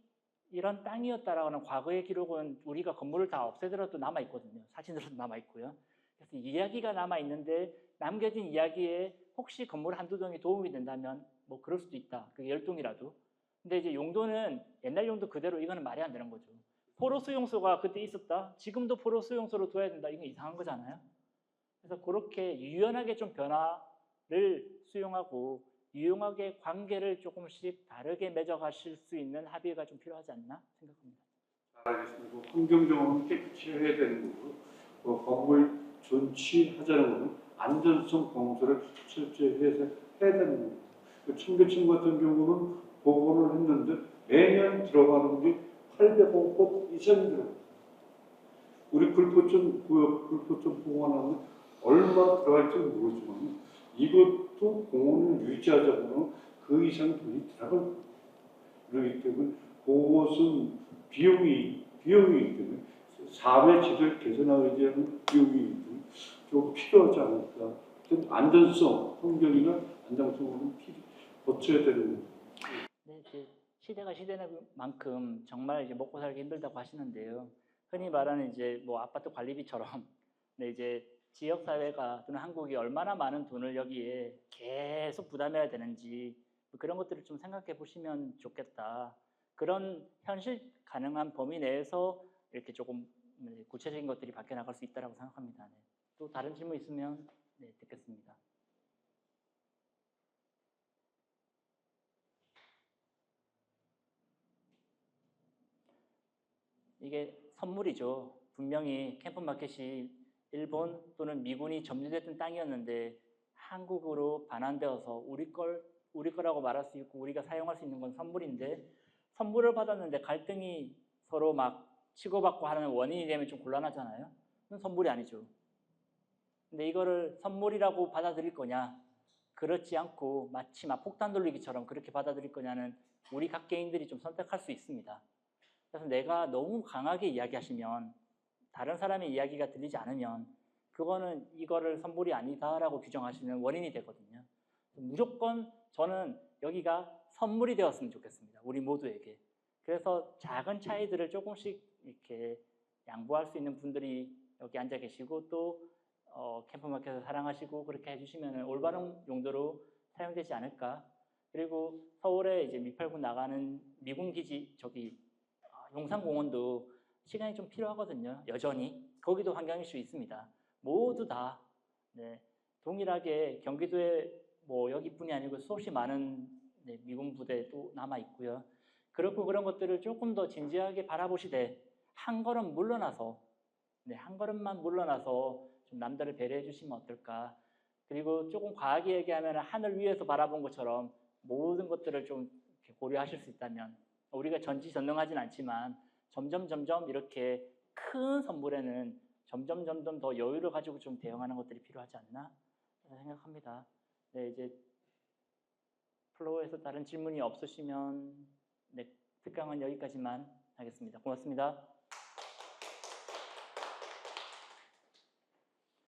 이런 땅이었다라는 과거의 기록은 우리가 건물을 다 없애더라도 남아있거든요. 사진으로도 남아있고요. 그래서 이야기가 남아있는데 남겨진 이야기에 혹시 건물 한두 동이 도움이 된다면 뭐 그럴 수도 있다. 그게 10동이라도. 근데 이제 용도는 옛날 용도 그대로 이거는 말이 안 되는 거죠. 포로 수용소가 그때 있었다. 지금도 포로 수용소로 둬야 된다. 이건 이상한 거잖아요. 그래서 그렇게 유연하게 좀 변화를 수용하고 유용하게 관계를 조금씩 다르게 맺어가실 수 있는 합의가 좀 필요하지 않나 생각합니다. 알겠습니다. 환경정원은 깨끗이 해야 되는 거고, 건물 존치하자는 것은 안전성 검사를 철저히 해서 해야 되는 거고, 청계천 같은 경우는 보고를 했는데 매년 들어가는 게 800억 곳 이상이 들어가요. 우리 불포천 구역, 불포천 공원하면 얼마 들어갈지 모르지만 이것도 공원을 유지하자고는 그 이상 돈이 들어갈 거예요. 그렇기 때문에 그것은 비용이 있기 때문에 삶의 질을 개선하기 위한 비용이 좀 필요하지 않을까. 안전성, 환경이나 안정성은 거쳐야 되는 거예요. 네, 이제 시대가 시대는 만큼 정말 이제 먹고 살기 힘들다고 하시는데요. 흔히 말하는 이제 뭐 아파트 관리비처럼 네, 이제 지역 사회가 또는 한국이 얼마나 많은 돈을 여기에 계속 부담해야 되는지 그런 것들을 좀 생각해 보시면 좋겠다. 그런 현실 가능한 범위 내에서 이렇게 조금 구체적인 것들이 바뀌어 나갈 수 있다고 생각합니다. 네. 또 다른 질문 있으면 네, 듣겠습니다. 이게 선물이죠. 분명히 캠프마켓이 일본 또는 미군이 점유됐던 땅이었는데 한국으로 반환되어서 우리 거라고 말할 수 있고 우리가 사용할 수 있는 건 선물인데 선물을 받았는데 갈등이 서로 막 치고받고 하는 원인이 되면 좀 곤란하잖아요. 그건 선물이 아니죠. 근데 이거를 선물이라고 받아들일 거냐, 그렇지 않고 마치 막 폭탄 돌리기처럼 그렇게 받아들일 거냐는 우리 각 개인들이 좀 선택할 수 있습니다. 그래서 내가 너무 강하게 이야기하시면, 다른 사람의 이야기가 들리지 않으면 그거는 이거를 선물이 아니다라고 규정하시는 원인이 되거든요. 무조건 저는 여기가 선물이 되었으면 좋겠습니다. 우리 모두에게. 그래서 작은 차이들을 조금씩 이렇게 양보할 수 있는 분들이 여기 앉아 계시고, 또 캠프마켓을 사랑하시고 그렇게 해주시면 올바른 용도로 사용되지 않을까. 그리고 서울에 이제 미팔군 나가는 미군 기지, 저기 용산공원도 시간이 좀 필요하거든요. 여전히 거기도 환경 이슈 있습니다. 모두 다 동일하게 경기도에 뭐 여기뿐이 아니고 수없이 많은 미군 부대도 남아 있고요. 그렇고 그런 것들을 조금 더 진지하게 바라보시되 한 걸음 물러나서, 한 걸음만 물러나서 좀 남들을 배려해 주시면 어떨까. 그리고 조금 과하게 얘기하면 하늘 위에서 바라본 것처럼 모든 것들을 좀 이렇게 고려하실 수 있다면, 우리가 전지전능하진 않지만 점점 이렇게 큰 선물에는 점점 더 여유를 가지고 좀 대응하는 것들이 필요하지 않나 생각합니다. 네, 이제 플로어에서 다른 질문이 없으시면 특강은 여기까지만 하겠습니다. 고맙습니다.